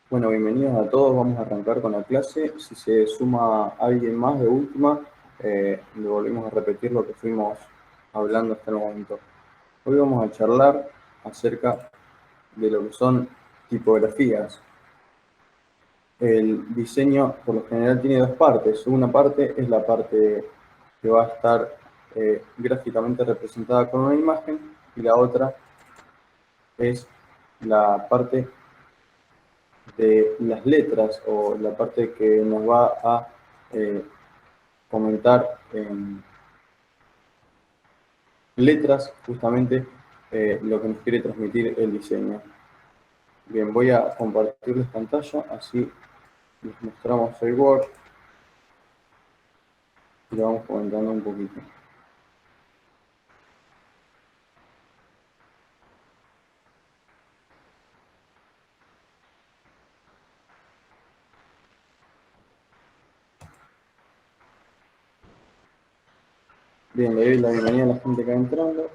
Bueno, bienvenidos a todos. Vamos a arrancar con la clase. Si se suma alguien más de última, le volvemos a repetir lo que fuimos hablando hasta el momento. Hoy vamos a charlar acerca de lo que son tipografías. El diseño, por lo general, tiene dos partes. Una parte es la parte que va a estar gráficamente representada con una imagen y la otra es la parte de las letras o la parte que nos va a comentar en letras justamente lo que nos quiere transmitir el diseño. Bien, voy a compartirles pantalla, así les mostramos el Word y lo vamos comentando un poquito. Bien, le doy la bienvenida a la gente que va entrando.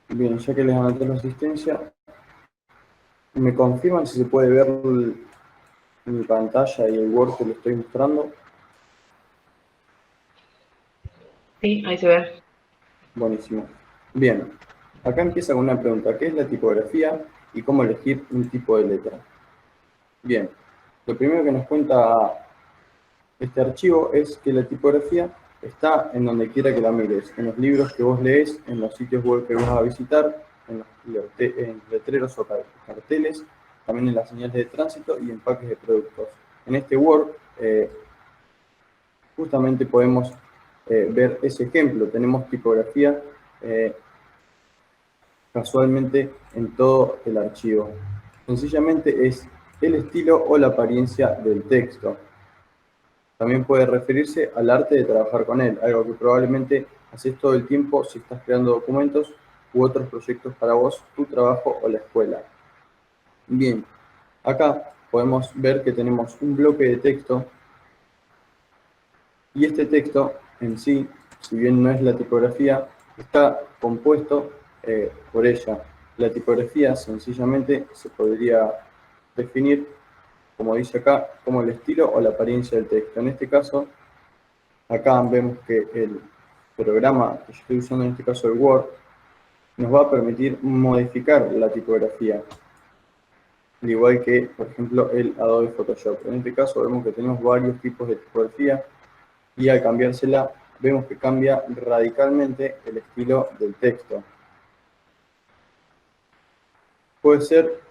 Bien, ya que les anoté la asistencia, ¿me confirman si se puede ver mi pantalla y el Word que les estoy mostrando? Sí, ahí se ve. Buenísimo. Bien, acá empieza con una pregunta. ¿Qué es la tipografía y cómo elegir un tipo de letra? Bien, lo primero que nos cuenta este archivo es que la tipografía está en donde quiera que la mires, en los libros que vos lees, en los sitios web que vas a visitar, en letreros o carteles, también en las señales de tránsito y empaques de productos. En este Word justamente podemos ver ese ejemplo. Tenemos tipografía casualmente en todo el archivo. Sencillamente es el estilo o la apariencia del texto. También puede referirse al arte de trabajar con él, algo que probablemente haces todo el tiempo si estás creando documentos u otros proyectos para vos, tu trabajo o la escuela. Bien, acá podemos ver que tenemos un bloque de texto y este texto en sí, si bien no es la tipografía, está compuesto por ella. La tipografía sencillamente se podría definir, como dice acá, como el estilo o la apariencia del texto. En este caso, acá vemos que el programa que yo estoy usando, en este caso el Word, nos va a permitir modificar la tipografía, al igual que, por ejemplo, el Adobe Photoshop. En este caso vemos que tenemos varios tipos de tipografía y al cambiársela vemos que cambia radicalmente el estilo del texto. Puede ser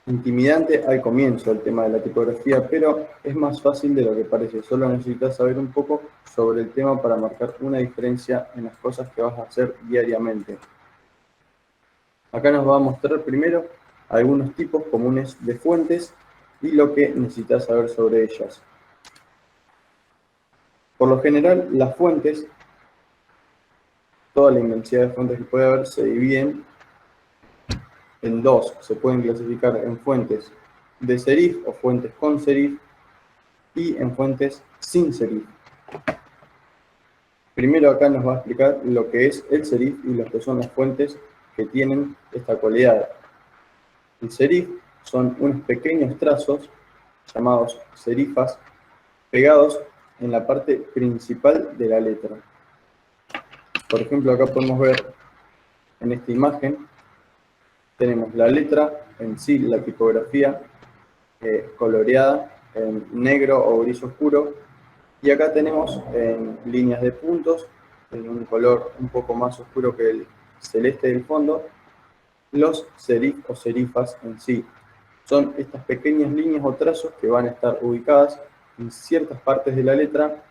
intimidante al comienzo el tema de la tipografía, pero es más fácil de lo que parece. Solo necesitas saber un poco sobre el tema para marcar una diferencia en las cosas que vas a hacer diariamente. Acá nos va a mostrar primero algunos tipos comunes de fuentes y lo que necesitas saber sobre ellas. Por lo general, las fuentes, toda la inmensidad de fuentes que puede haber, se dividen en dos. Se pueden clasificar en fuentes de serif o fuentes con serif y en fuentes sin serif. Primero acá nos va a explicar lo que es el serif y lo que son las fuentes que tienen esta cualidad. El serif son unos pequeños trazos llamados serifas pegados en la parte principal de la letra. Por ejemplo, acá podemos ver en esta imagen, tenemos la letra en sí, la tipografía coloreada en negro o gris oscuro, y acá tenemos en líneas de puntos, en un color un poco más oscuro que el celeste del fondo, los serif o serifas en sí. Son estas pequeñas líneas o trazos que van a estar ubicadas en ciertas partes de la letra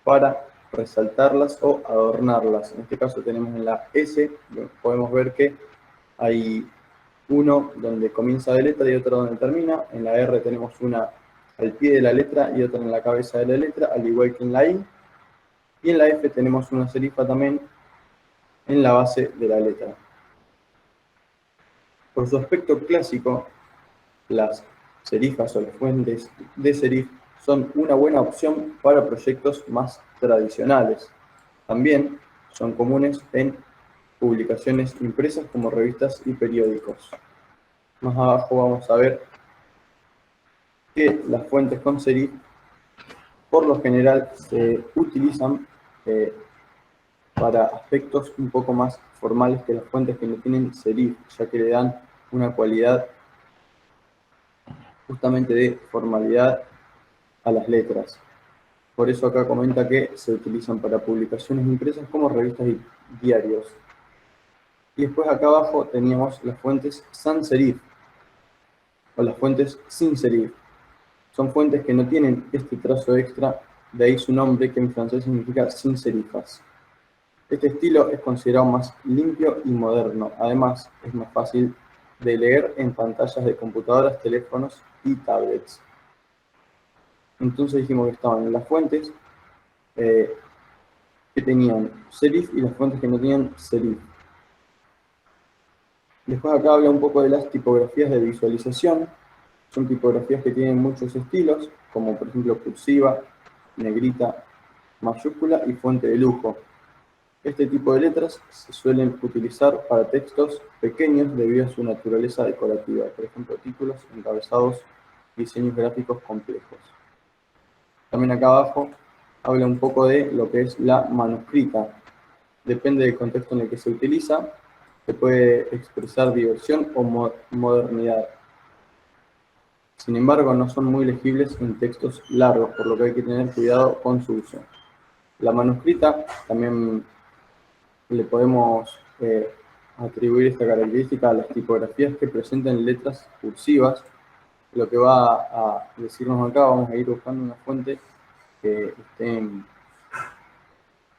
para resaltarlas o adornarlas. En este caso tenemos en la S, podemos ver que hay uno donde comienza la letra y otro donde termina. En la R tenemos una al pie de la letra y otra en la cabeza de la letra, al igual que en la I. Y en la F tenemos una serifa también en la base de la letra. Por su aspecto clásico, las serifas o las fuentes de serif son una buena opción para proyectos más tradicionales. También son comunes en publicaciones impresas como revistas y periódicos. Más abajo vamos a ver que las fuentes con serif por lo general se utilizan para aspectos un poco más formales que las fuentes que no tienen serif, ya que le dan una cualidad justamente de formalidad a las letras. Por eso acá comenta que se utilizan para publicaciones impresas como revistas y diarios. Y después acá abajo teníamos las fuentes sans serif o las fuentes sin serif. Son fuentes que no tienen este trazo extra, de ahí su nombre, que en francés significa sin serifas. Este estilo es considerado más limpio y moderno. Además, es más fácil de leer en pantallas de computadoras, teléfonos y tablets. Entonces dijimos que estaban las fuentes que tenían serif y las fuentes que no tenían serif. Después acá habla un poco de las tipografías de visualización. Son tipografías que tienen muchos estilos, como por ejemplo cursiva, negrita, mayúscula y fuente de lujo. Este tipo de letras se suelen utilizar para textos pequeños debido a su naturaleza decorativa, por ejemplo títulos, encabezados, diseños gráficos complejos. También acá abajo habla un poco de lo que es la manuscrita. Depende del contexto en el que se utiliza, se puede expresar diversión o modernidad. Sin embargo, no son muy legibles en textos largos, por lo que hay que tener cuidado con su uso. La manuscrita también le podemos atribuir esta característica a las tipografías que presenten letras cursivas. Lo que va a decirnos acá, vamos a ir buscando una fuente que esté en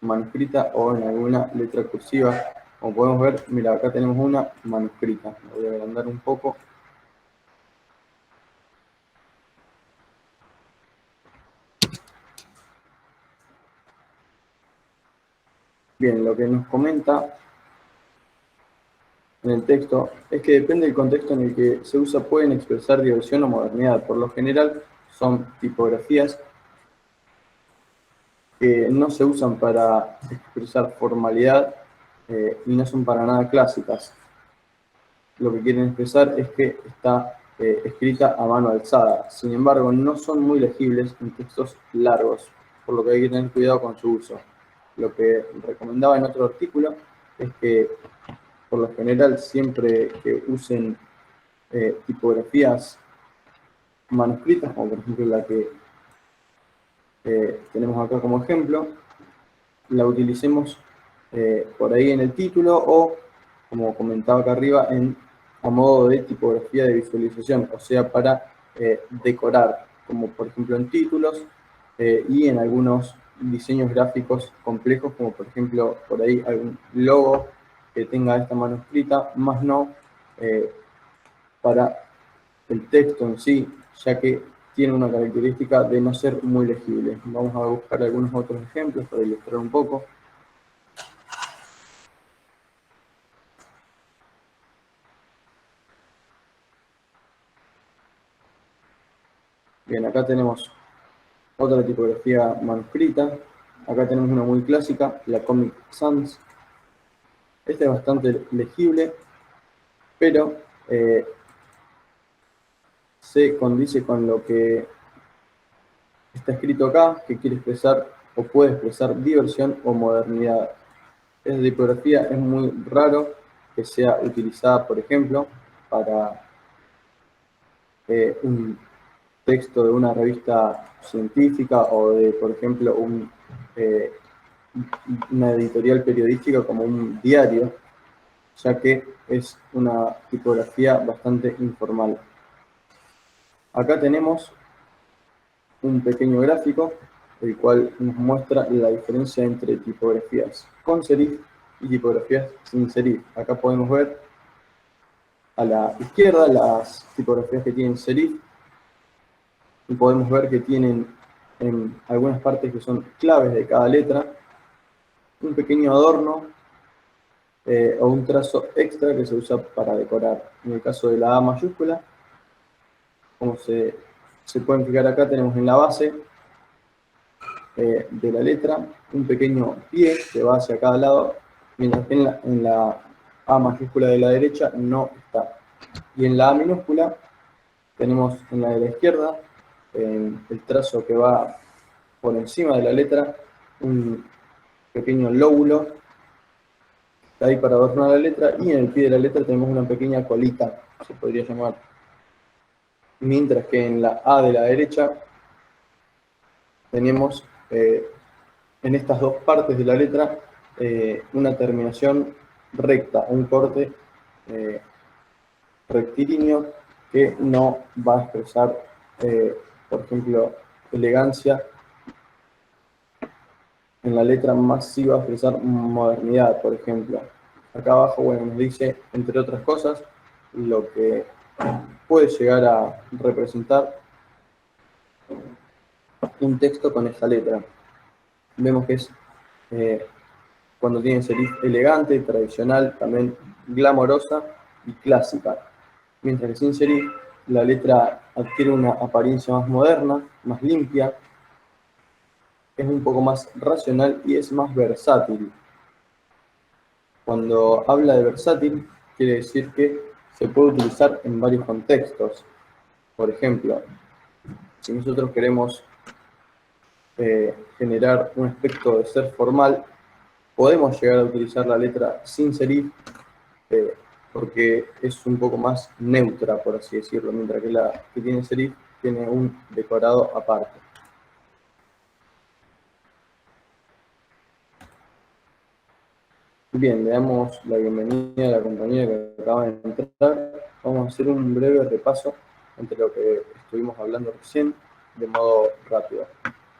manuscrita o en alguna letra cursiva. Como podemos ver, mira, acá tenemos una manuscrita. La voy a agrandar un poco. Bien, lo que nos comenta en el texto es que depende del contexto en el que se usa, pueden expresar diversión o modernidad. Por lo general son tipografías que no se usan para expresar formalidad y no son para nada clásicas. Lo que quieren expresar es que está escrita a mano alzada. Sin embargo, no son muy legibles en textos largos, por lo que hay que tener cuidado con su uso. Lo que recomendaba en otro artículo es que, por lo general, siempre que usen tipografías manuscritas, como por ejemplo la que tenemos acá como ejemplo, la utilicemos por ahí en el título o, como comentaba acá arriba, a modo de tipografía de visualización, o sea, para decorar, como por ejemplo en títulos y en algunos diseños gráficos complejos, como por ejemplo por ahí algún logo que tenga esta manuscrita, más no para el texto en sí, ya que tiene una característica de no ser muy legible. Vamos a buscar algunos otros ejemplos para ilustrar un poco. Bien, acá tenemos otra tipografía manuscrita. Acá tenemos una muy clásica, la Comic Sans. Esta es bastante legible, pero se condice con lo que está escrito acá, que quiere expresar o puede expresar diversión o modernidad. Esta tipografía es muy raro que sea utilizada, por ejemplo, para un texto de una revista científica o de, por ejemplo, una editorial periodística como un diario, ya que es una tipografía bastante informal. Acá tenemos un pequeño gráfico, el cual nos muestra la diferencia entre tipografías con serif y tipografías sin serif. Acá podemos ver a la izquierda las tipografías que tienen serif y podemos ver que tienen en algunas partes que son claves de cada letra un pequeño adorno o un trazo extra que se usa para decorar. En el caso de la A mayúscula, como se pueden fijar acá, tenemos en la base de la letra, un pequeño pie que va hacia cada lado, mientras que en la A mayúscula de la derecha no está. Y en la A minúscula tenemos en la de la izquierda el trazo que va por encima de la letra, un pequeño lóbulo, está ahí para adornar la letra, y en el pie de la letra tenemos una pequeña colita, se podría llamar. Mientras que en la A de la derecha tenemos en estas dos partes de la letra una terminación recta, un corte rectilíneo que no va a expresar, por ejemplo, elegancia. En la letra más sí va a expresar modernidad, por ejemplo. Acá abajo, bueno, nos dice, entre otras cosas, lo que puede llegar a representar un texto con esta letra. Vemos que es cuando tiene serif elegante, tradicional, también glamorosa y clásica. Mientras que sin serif, la letra adquiere una apariencia más moderna, más limpia, es un poco más racional y es más versátil. Cuando habla de versátil, quiere decir que se puede utilizar en varios contextos. Por ejemplo, si nosotros queremos generar un aspecto de ser formal, podemos llegar a utilizar la letra sin serif porque es un poco más neutra, por así decirlo, mientras que la que tiene serif tiene un decorado aparte. Bien, le damos la bienvenida a la compañera que acaba de entrar. Vamos a hacer un breve repaso entre lo que estuvimos hablando recién, de modo rápido.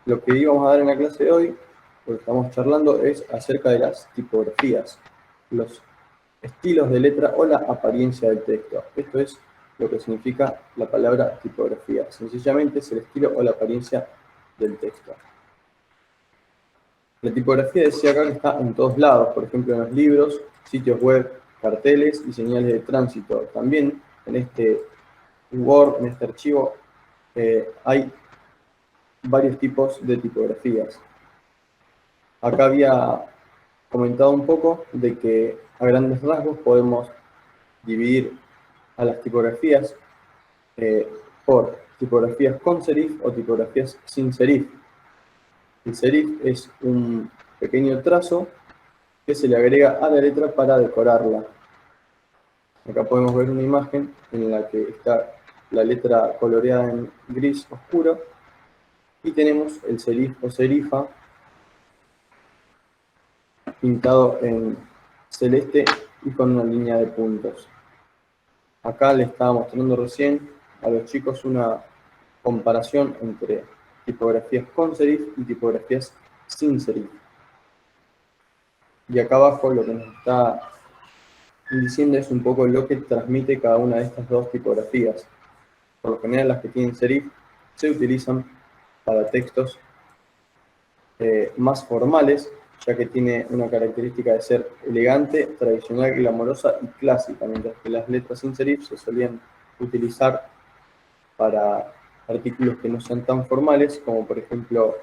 Lo que íbamos a dar en la clase de hoy, lo que estamos charlando, es acerca de las tipografías, los estilos de letra o la apariencia del texto. Esto es lo que significa la palabra tipografía. Sencillamente es el estilo o la apariencia del texto. La tipografía decía acá que está en todos lados, por ejemplo en los libros, sitios web, carteles y señales de tránsito. También en este Word, en este archivo, hay varios tipos de tipografías. Acá había comentado un poco de que a grandes rasgos podemos dividir a las tipografías por tipografías con serif o tipografías sin serif. El serif es un pequeño trazo que se le agrega a la letra para decorarla. Acá podemos ver una imagen en la que está la letra coloreada en gris oscuro y tenemos el serif o serifa pintado en celeste y con una línea de puntos. Acá le estaba mostrando recién a los chicos una comparación entre tipografías con serif y tipografías sin serif. Y acá abajo lo que nos está diciendo es un poco lo que transmite cada una de estas dos tipografías. Por lo general las que tienen serif se utilizan para textos más formales, ya que tiene una característica de ser elegante, tradicional, glamorosa y clásica, mientras que las letras sin serif se solían utilizar para artículos que no sean tan formales, como por ejemplo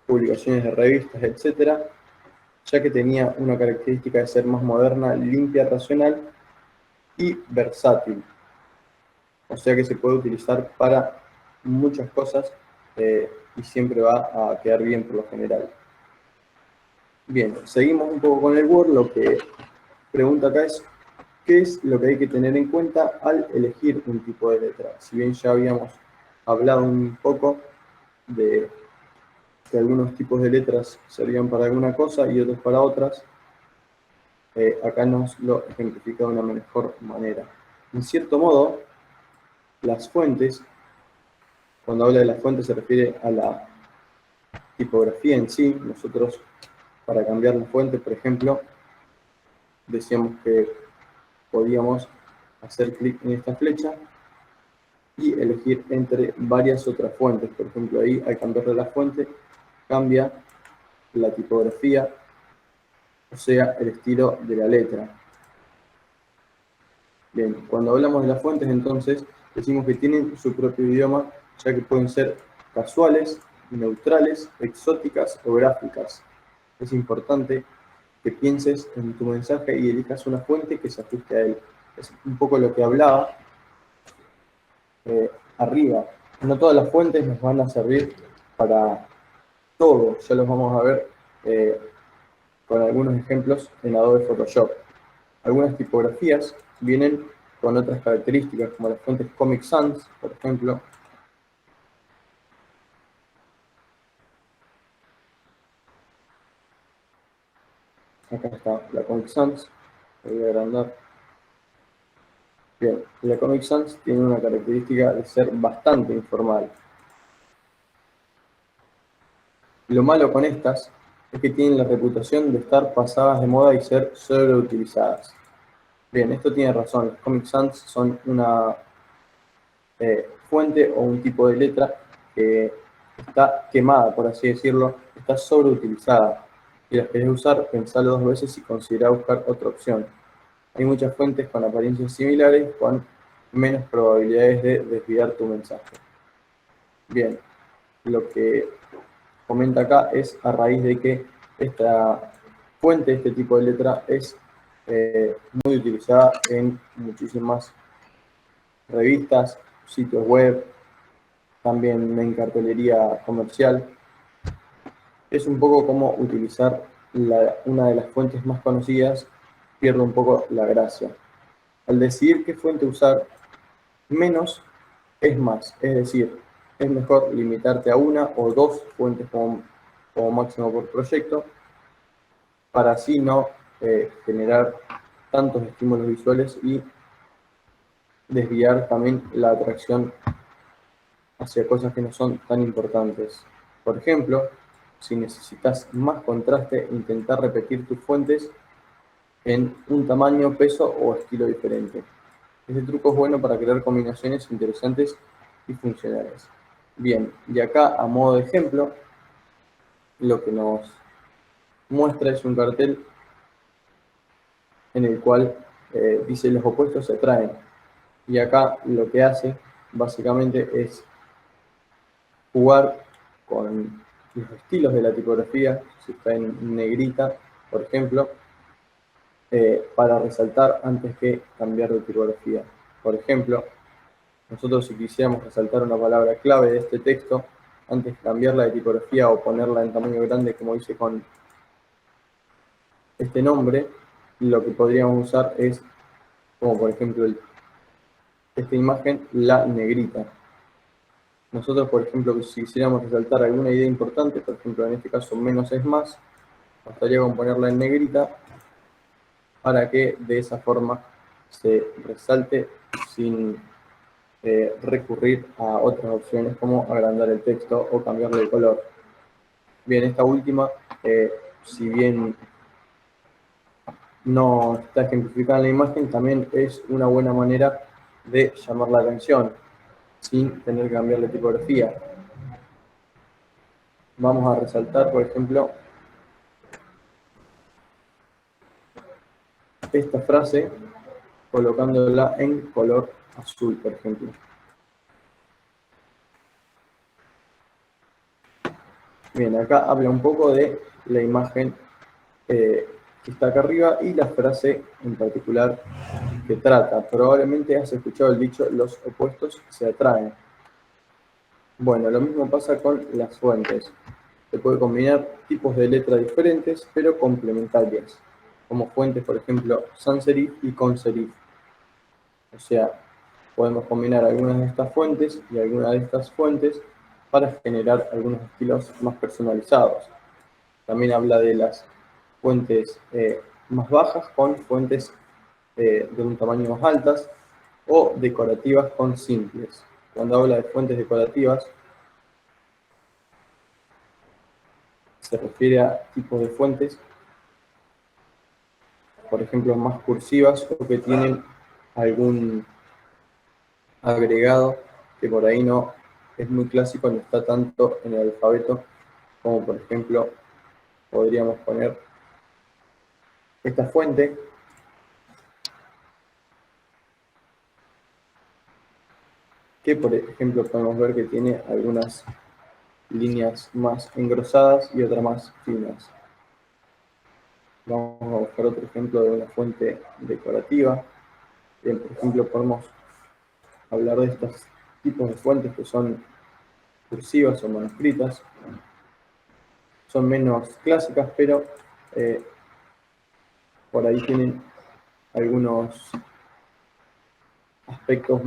publicaciones de revistas, etc., ya que tenía una característica de ser más moderna, limpia, racional y versátil. O sea que se puede utilizar para muchas cosas y siempre va a quedar bien por lo general. Bien, seguimos un poco con el Word. Lo que pregunta acá es, ¿qué es lo que hay que tener en cuenta al elegir un tipo de letra? Si bien ya habíamos hablado un poco de que algunos tipos de letras servían para alguna cosa y otros para otras, acá nos lo ejemplifica de una mejor manera. En cierto modo, las fuentes, cuando habla de las fuentes se refiere a la tipografía en sí. Nosotros, para cambiar la fuente, por ejemplo, decíamos que podíamos hacer clic en esta flecha y elegir entre varias otras fuentes. Por ejemplo, ahí al cambiarle la fuente, cambia la tipografía, o sea, el estilo de la letra. Bien, cuando hablamos de las fuentes, entonces, decimos que tienen su propio idioma, ya que pueden ser casuales, neutrales, exóticas o gráficas. Es importante que pienses en tu mensaje y elijas una fuente que se ajuste a él. Es un poco lo que hablaba arriba. No todas las fuentes nos van a servir para todo. Ya los vamos a ver con algunos ejemplos en Adobe Photoshop. Algunas tipografías vienen con otras características, como las fuentes Comic Sans, por ejemplo. Acá está la Comic Sans. Voy a agrandar. Bien, la Comic Sans tiene una característica de ser bastante informal. Lo malo con estas es que tienen la reputación de estar pasadas de moda y ser sobreutilizadas. Bien, esto tiene razón. Los Comic Sans son una fuente o un tipo de letra que está quemada, por así decirlo, está sobreutilizada. Si las querés usar, pensalo dos veces y considera buscar otra opción. Hay muchas fuentes con apariencias similares con menos probabilidades de desviar tu mensaje. Bien, lo que comenta acá es a raíz de que esta fuente, este tipo de letra, es muy utilizada en muchísimas revistas, sitios web, también en cartelería comercial. Es un poco como utilizar una de las fuentes más conocidas, pierde un poco la gracia. Al decidir qué fuente usar, menos es más, es decir, es mejor limitarte a una o dos fuentes como máximo por proyecto, para así no generar tantos estímulos visuales y desviar también la atracción hacia cosas que no son tan importantes. Por ejemplo, si necesitas más contraste, intentar repetir tus fuentes en un tamaño, peso o estilo diferente. Este truco es bueno para crear combinaciones interesantes y funcionales. Bien, y acá a modo de ejemplo, lo que nos muestra es un cartel en el cual dice los opuestos se atraen. Y acá lo que hace básicamente es jugar con los estilos de la tipografía, si está en negrita, por ejemplo, para resaltar antes que cambiar de tipografía. Por ejemplo, nosotros si quisiéramos resaltar una palabra clave de este texto, antes de cambiarla de tipografía o ponerla en tamaño grande, como hice con este nombre, lo que podríamos usar es, como por ejemplo esta imagen, la negrita. Nosotros, por ejemplo, si quisiéramos resaltar alguna idea importante, por ejemplo, en este caso menos es más, bastaría con ponerla en negrita para que de esa forma se resalte sin recurrir a otras opciones como agrandar el texto o cambiarle el color. Bien, esta última, si bien no está ejemplificada en la imagen, también es una buena manera de llamar la atención sin tener que cambiar la tipografía. Vamos a resaltar, por ejemplo, esta frase colocándola en color azul, por ejemplo. Bien, acá habla un poco de la imagen que está acá arriba y la frase en particular que trata. Probablemente has escuchado el dicho, los opuestos se atraen. Bueno, lo mismo pasa con las fuentes. Se puede combinar tipos de letra diferentes, pero complementarias, como fuentes, por ejemplo, sans serif y con serif. O sea, podemos combinar algunas de estas fuentes y algunas de estas fuentes para generar algunos estilos más personalizados. También habla de las fuentes más bajas con fuentes de un tamaño más altas o decorativas con simples. Cuando habla de fuentes decorativas, se refiere a tipos de fuentes, por ejemplo, más cursivas o que tienen algún agregado que por ahí no es muy clásico, no está tanto en el alfabeto, como por ejemplo podríamos poner esta fuente, que por ejemplo podemos ver que tiene algunas líneas más engrosadas y otras más finas. Vamos a buscar otro ejemplo de una fuente decorativa. Bien, por ejemplo, podemos hablar de estos tipos de fuentes que son cursivas o manuscritas. Son menos clásicas, pero por ahí tienen algunos aspectos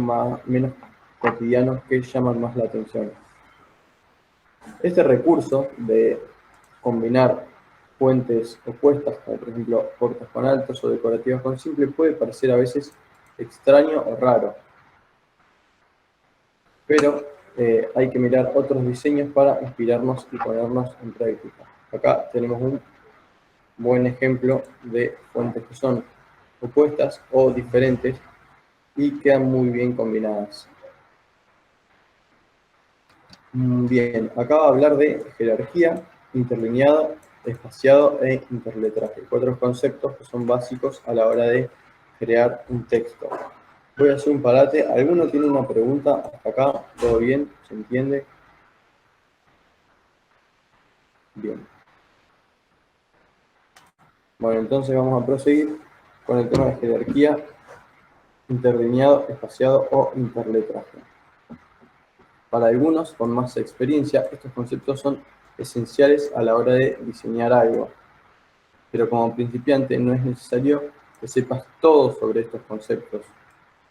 menos cotidianos que llaman más la atención. Este recurso de combinar fuentes opuestas, como por ejemplo cortas con altos o decorativas con simples, puede parecer a veces extraño o raro, pero hay que mirar otros diseños para inspirarnos y ponernos en práctica. Acá tenemos un buen ejemplo de fuentes que son opuestas o diferentes y quedan muy bien combinadas. Bien, acá va a hablar de jerarquía, interlineado, espaciado e interletraje. 4 conceptos que son básicos a la hora de crear un texto. Voy a hacer un parate. ¿Alguno tiene una pregunta hasta acá? ¿Todo bien? ¿Se entiende? Bien. Bueno, entonces vamos a proseguir con el tema de jerarquía, interlineado, espaciado o interletraje. Para algunos con más experiencia, estos conceptos son esenciales a la hora de diseñar algo. Pero como principiante no es necesario que sepas todo sobre estos conceptos,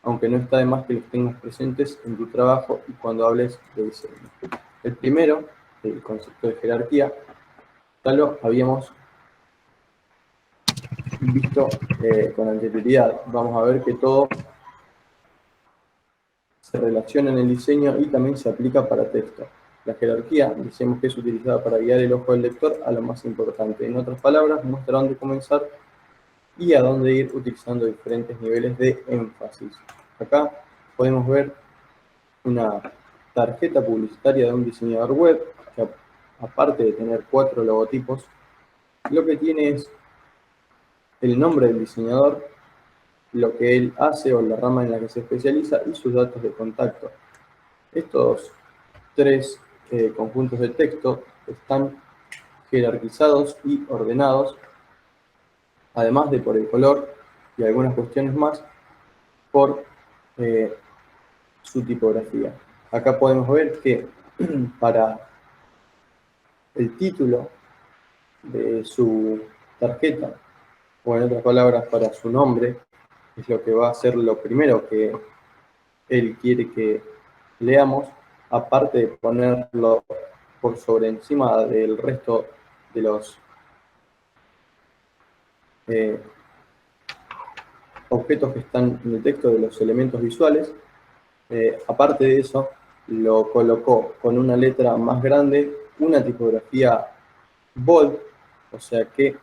aunque no está de más que los tengas presentes en tu trabajo y cuando hables de diseño. El primero, el concepto de jerarquía, ya lo habíamos visto con anterioridad. Vamos a ver que todo se relaciona en el diseño y también se aplica para texto. La jerarquía, decimos que es utilizada para guiar el ojo del lector a lo más importante. En otras palabras, muestra dónde comenzar y a dónde ir utilizando diferentes niveles de énfasis. Acá podemos ver una tarjeta publicitaria de un diseñador web que, aparte de tener 4 logotipos, lo que tiene es el nombre del diseñador, lo que él hace o la rama en la que se especializa y sus datos de contacto. Estos 3 conjuntos de texto están jerarquizados y ordenados, además de por el color y algunas cuestiones más, por su tipografía. Acá podemos ver que para el título de su tarjeta, o en otras palabras, para su nombre, es lo que va a ser lo primero que él quiere que leamos, aparte de ponerlo por sobre encima del resto de los objetos que están en el texto, de los elementos visuales. Aparte de eso, lo colocó con una letra más grande, una tipografía bold, o sea que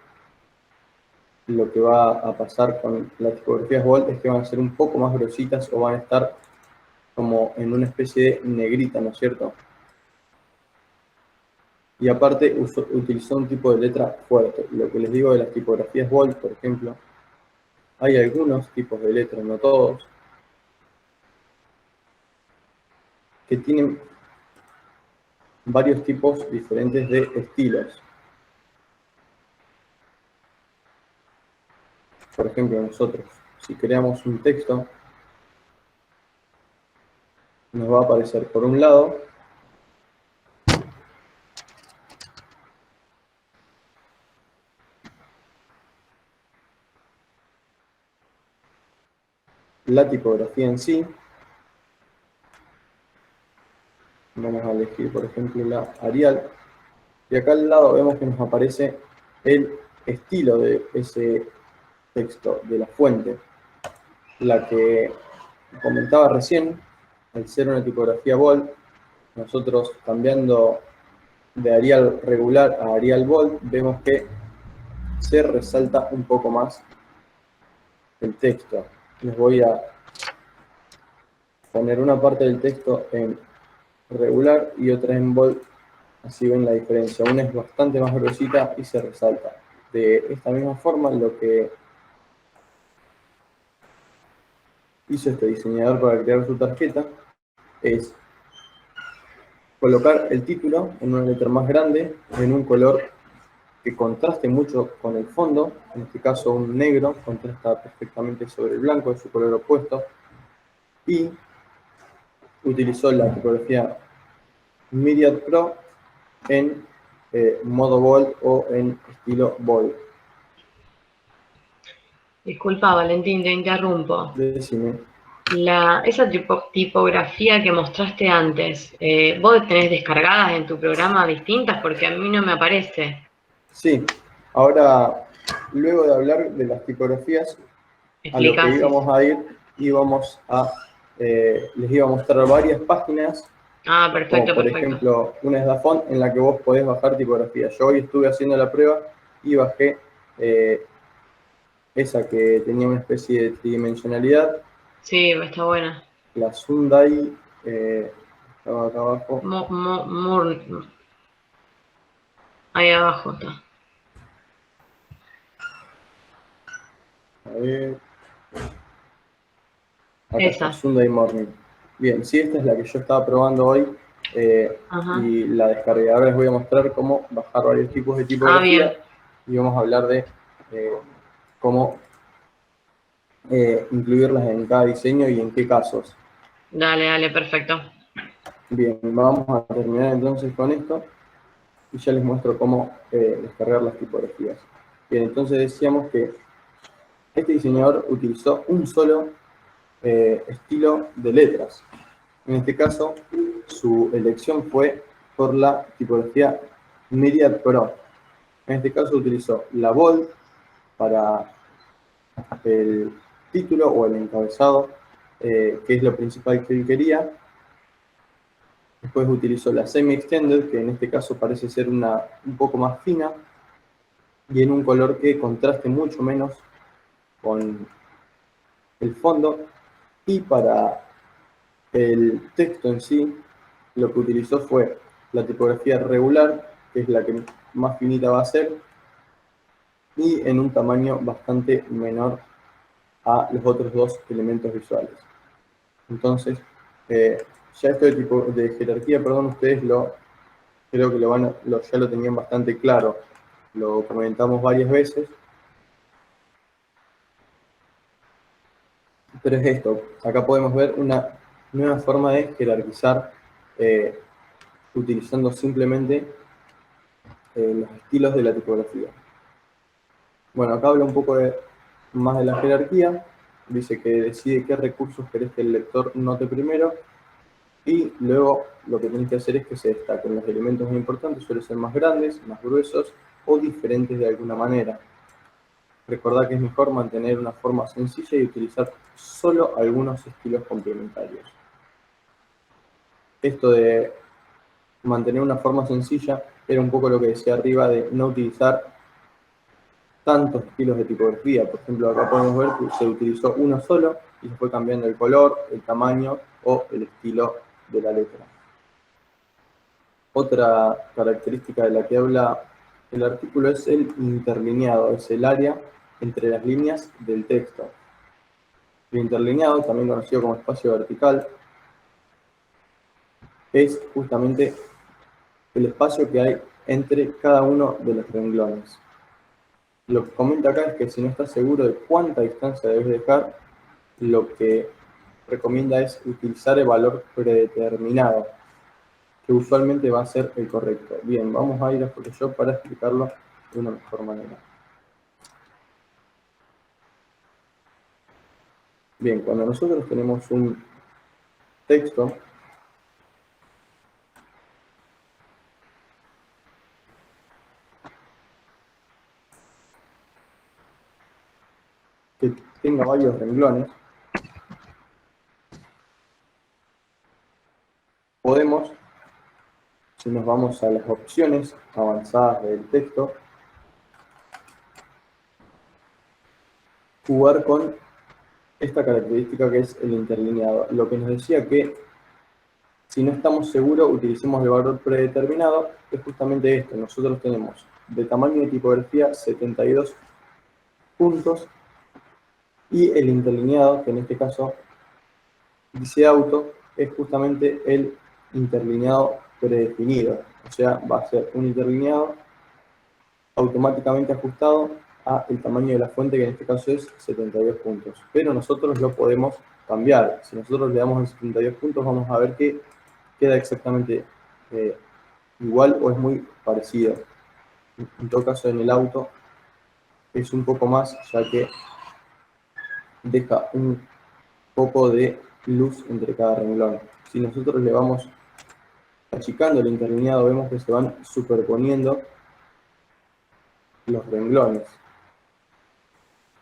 lo que va a pasar con las tipografías bold es que van a ser un poco más gruesitas o van a estar como en una especie de negrita, ¿no es cierto? Y aparte utilizó un tipo de letra fuerte. Lo que les digo de las tipografías bold, por ejemplo, hay algunos tipos de letras, no todos, que tienen varios tipos diferentes de estilos. Por ejemplo, nosotros, si creamos un texto, nos va a aparecer por un lado la tipografía en sí. Vamos a elegir, por ejemplo, la Arial. Y acá al lado vemos que nos aparece el estilo de ese texto, de la fuente. La que comentaba recién, al ser una tipografía bold, nosotros cambiando de Arial regular a Arial bold, vemos que se resalta un poco más el texto. Les voy a poner una parte del texto en regular y otra en bold, así ven la diferencia. Una es bastante más gruesita y se resalta. De esta misma forma, lo que hizo este diseñador para crear su tarjeta es colocar el título en una letra más grande, en un color que contraste mucho con el fondo, en este caso un negro, contrasta perfectamente sobre el blanco, es su color opuesto, y utilizó la tipografía Myriad Pro en modo bold o en estilo bold. Disculpa, Valentín, te interrumpo. Decime. Esa tipografía que mostraste antes, ¿vos tenés descargadas en tu programa distintas? Porque a mí no me aparece. Sí, ahora, luego de hablar de las tipografías, a lo que Explicá, sí. íbamos a ir, les iba a mostrar varias páginas, Ah, como perfecto, por perfecto. ejemplo una es Dafont en la que vos podés bajar tipografías. Yo hoy estuve haciendo la prueba y bajé esa que tenía una especie de tridimensionalidad, Sí, está buena. la Sundai, estaba acá abajo. Ahí abajo está. A ver, acá está, Esa. Sunday Morning. Bien, sí, esta es la que yo estaba probando hoy Ajá. y la descargué. Ahora les voy a mostrar cómo bajar varios tipos de Ah, bien. tipografía y vamos a hablar de eh, cómo incluirlas en cada diseño y en qué casos. Dale, dale, perfecto. Bien, vamos a terminar entonces con esto y ya les muestro cómo descargar las tipografías. Bien, entonces decíamos que este diseñador utilizó un solo estilo de letras. En este caso, su elección fue por la tipografía Myriad Pro. En este caso utilizó la bold para el título o el encabezado, que es lo principal que él quería. Después utilizó la semi-extended, que en este caso parece ser un poco más fina y en un color que contraste mucho menos con el fondo. Y para el texto en sí, lo que utilizó fue la tipografía regular, que es la que más finita va a ser, y en un tamaño bastante menor a los otros dos elementos visuales. Entonces, ya esto de, de jerarquía, perdón, ustedes creo que ya lo tenían bastante claro, lo comentamos varias veces, pero es esto, acá podemos ver una nueva forma de jerarquizar eh, utilizando simplemente los estilos de la tipografía. Bueno, acá habla un poco más de la jerarquía, dice que decide qué recursos querés que el lector note primero y luego lo que tenés que hacer es que se destaquen los elementos más importantes, suelen ser más grandes, más gruesos o diferentes de alguna manera. Recordá que es mejor mantener una forma sencilla y utilizar solo algunos estilos complementarios. Esto de mantener una forma sencilla era un poco lo que decía arriba de no utilizar tantos estilos de tipografía. Por ejemplo, acá podemos ver que se utilizó uno solo y se fue cambiando el color, el tamaño o el estilo de la letra. Otra característica de la que habla el artículo es el interlineado, es el área entre las líneas del texto. El interlineado, también conocido como espacio vertical, es justamente el espacio que hay entre cada uno de los renglones. Lo que comenta acá es que si no estás seguro de cuánta distancia debes dejar, lo que recomienda es utilizar el valor predeterminado, que usualmente va a ser el correcto. Bien, vamos a ir a Photoshop para explicarlo de una mejor manera. Bien, cuando nosotros tenemos un texto, que tenga varios renglones, podemos, si nos vamos a las opciones avanzadas del texto, jugar con esta característica que es el interlineado. Lo que nos decía que si no estamos seguros, utilicemos el valor predeterminado, es justamente esto. Nosotros tenemos de tamaño de tipografía 72 puntos y el interlineado, que en este caso dice auto, es justamente el interlineado predefinido, o sea, va a ser un interlineado automáticamente ajustado a el tamaño de la fuente, que en este caso es 72 puntos. Pero nosotros lo podemos cambiar. Si nosotros le damos en 72 puntos, vamos a ver que queda exactamente igual o es muy parecido. En todo caso, en el auto es un poco más, ya que deja un poco de luz entre cada renglón. Si nosotros le vamos achicando el interlineado, vemos que se van superponiendo los renglones.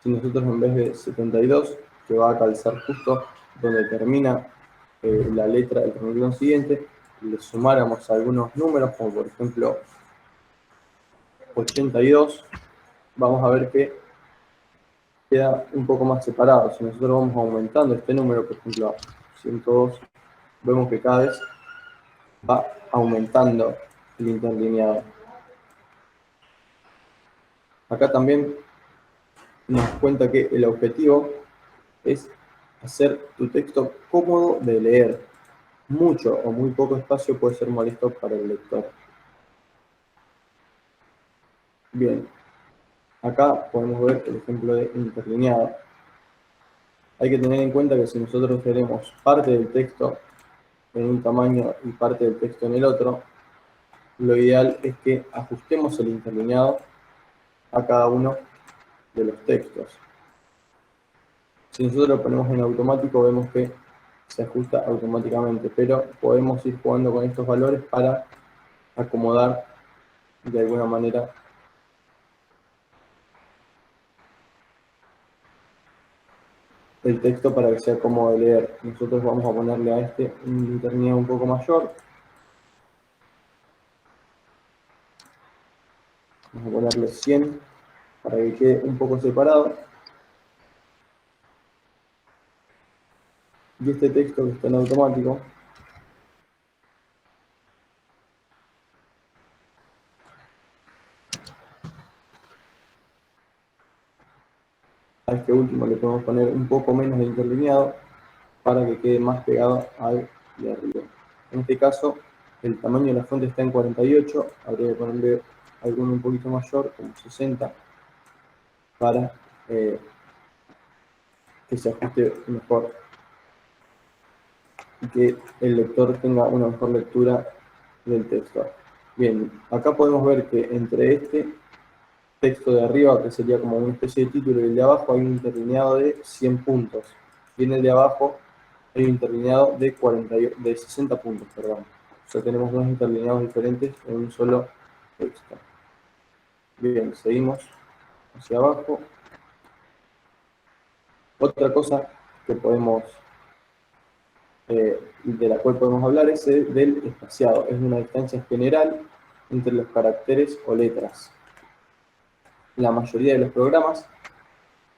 Si nosotros en vez de 72, que va a calzar justo donde termina la letra del renglón siguiente, le sumáramos algunos números, como por ejemplo 82, vamos a ver que queda un poco más separado. Si nosotros vamos aumentando este número, por ejemplo 102, vemos que cada vez va aumentando el interlineado. Acá también nos das cuenta que el objetivo es hacer tu texto cómodo de leer. Mucho o muy poco espacio puede ser molesto para el lector. Bien, acá podemos ver el ejemplo de interlineado. Hay que tener en cuenta que si nosotros tenemos parte del texto en un tamaño y parte del texto en el otro, lo ideal es que ajustemos el interlineado a cada uno de los textos. Si nosotros lo ponemos en automático, vemos que se ajusta automáticamente, pero podemos ir jugando con estos valores para acomodar de alguna manera el texto para que sea cómodo de leer. Nosotros vamos a ponerle a este un interlineado un poco mayor. Vamos a ponerle 100 para que quede un poco separado. Y este texto que está en automático, a este último le podemos poner un poco menos de interlineado para que quede más pegado al de arriba. En este caso, el tamaño de la fuente está en 48, habría que ponerle alguno un poquito mayor, como 60, para que se ajuste mejor y que el lector tenga una mejor lectura del texto. Bien, acá podemos ver que entre este texto de arriba, que sería como una especie de título, y el de abajo hay un interlineado de 100 puntos. Y en el de abajo hay un interlineado de 60 puntos, perdón. O sea, tenemos dos interlineados diferentes en un solo texto. Bien, seguimos hacia abajo. Otra cosa que podemos, de la cual podemos hablar es del espaciado. Es una distancia general entre los caracteres o letras. La mayoría de los programas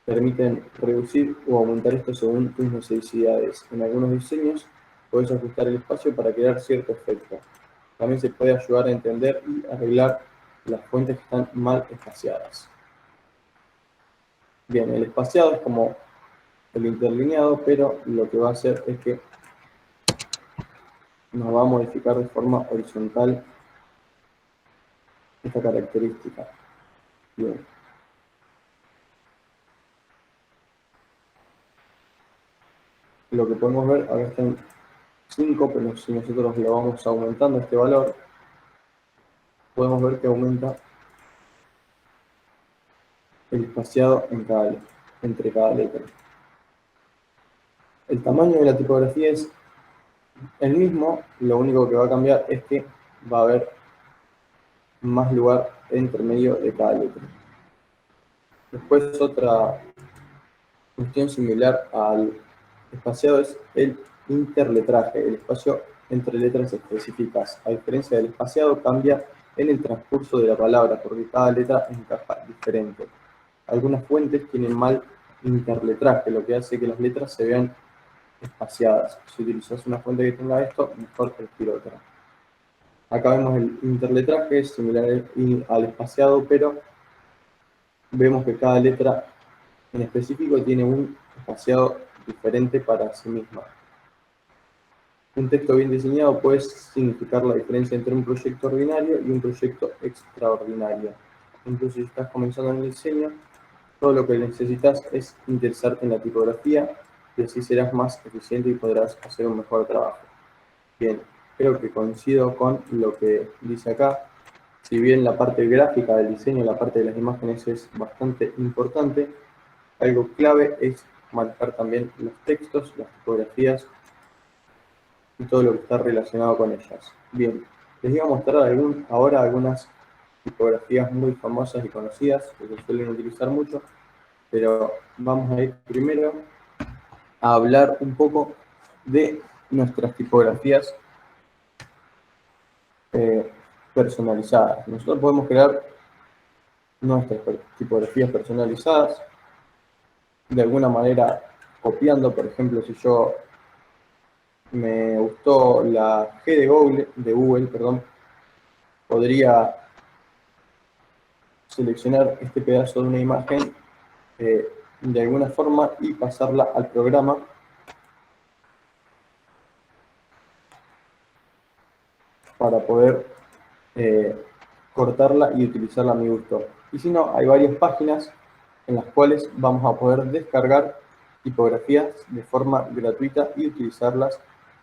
permiten reducir o aumentar esto según tus necesidades. En algunos diseños puedes ajustar el espacio para crear cierto efecto. También se puede ayudar a entender y arreglar las fuentes que están mal espaciadas. Bien, el espaciado es como el interlineado, pero lo que va a hacer es que nos va a modificar de forma horizontal esta característica. Bien. Lo que podemos ver, acá están 5, pero si nosotros lo vamos aumentando este valor, podemos ver que aumenta el espaciado entre cada letra. El tamaño de la tipografía es el mismo, lo único que va a cambiar es que va a haber más lugar entre medio de cada letra. Después otra cuestión similar al espaciado es el interletraje, el espacio entre letras específicas. A diferencia del espaciado, cambia en el transcurso de la palabra, porque cada letra encaja diferente. Algunas fuentes tienen mal interletraje, lo que hace que las letras se vean espaciadas. Si utilizas una fuente que tenga esto, mejor elegir otra. Acá vemos el interletraje, similar al espaciado, pero vemos que cada letra en específico tiene un espaciado diferente para sí misma. Un texto bien diseñado puede significar la diferencia entre un proyecto ordinario y un proyecto extraordinario. Incluso si estás comenzando en el diseño, todo lo que necesitas es interesarte en la tipografía y así serás más eficiente y podrás hacer un mejor trabajo. Bien, creo que coincido con lo que dice acá. Si bien la parte gráfica del diseño, la parte de las imágenes es bastante importante, algo clave es manejar también los textos, las tipografías y todo lo que está relacionado con ellas. Bien, les voy a mostrar ahora algunas tipografías muy famosas y conocidas que se suelen utilizar mucho, pero vamos a ir primero a hablar un poco de nuestras tipografías personalizadas. Nosotros podemos crear nuestras tipografías personalizadas de alguna manera copiando. Por ejemplo, si yo me gustó la G de Google, perdón, podría seleccionar este pedazo de una imagen de alguna forma y pasarla al programa para poder cortarla y utilizarla a mi gusto. Y si no, hay varias páginas en las cuales vamos a poder descargar tipografías de forma gratuita y utilizarlas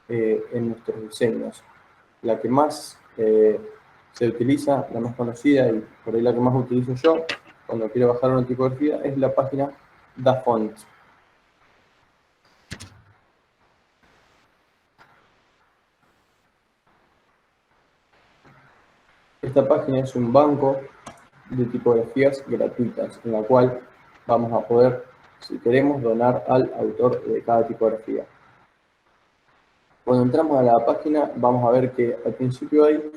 en nuestros diseños. La que más se utiliza, la más conocida y por ahí la que más utilizo yo cuando quiero bajar una tipografía es la página DaFont. Esta página es un banco de tipografías gratuitas en la cual vamos a poder, si queremos, donar al autor de cada tipografía. Cuando entramos a la página vamos a ver que al principio hay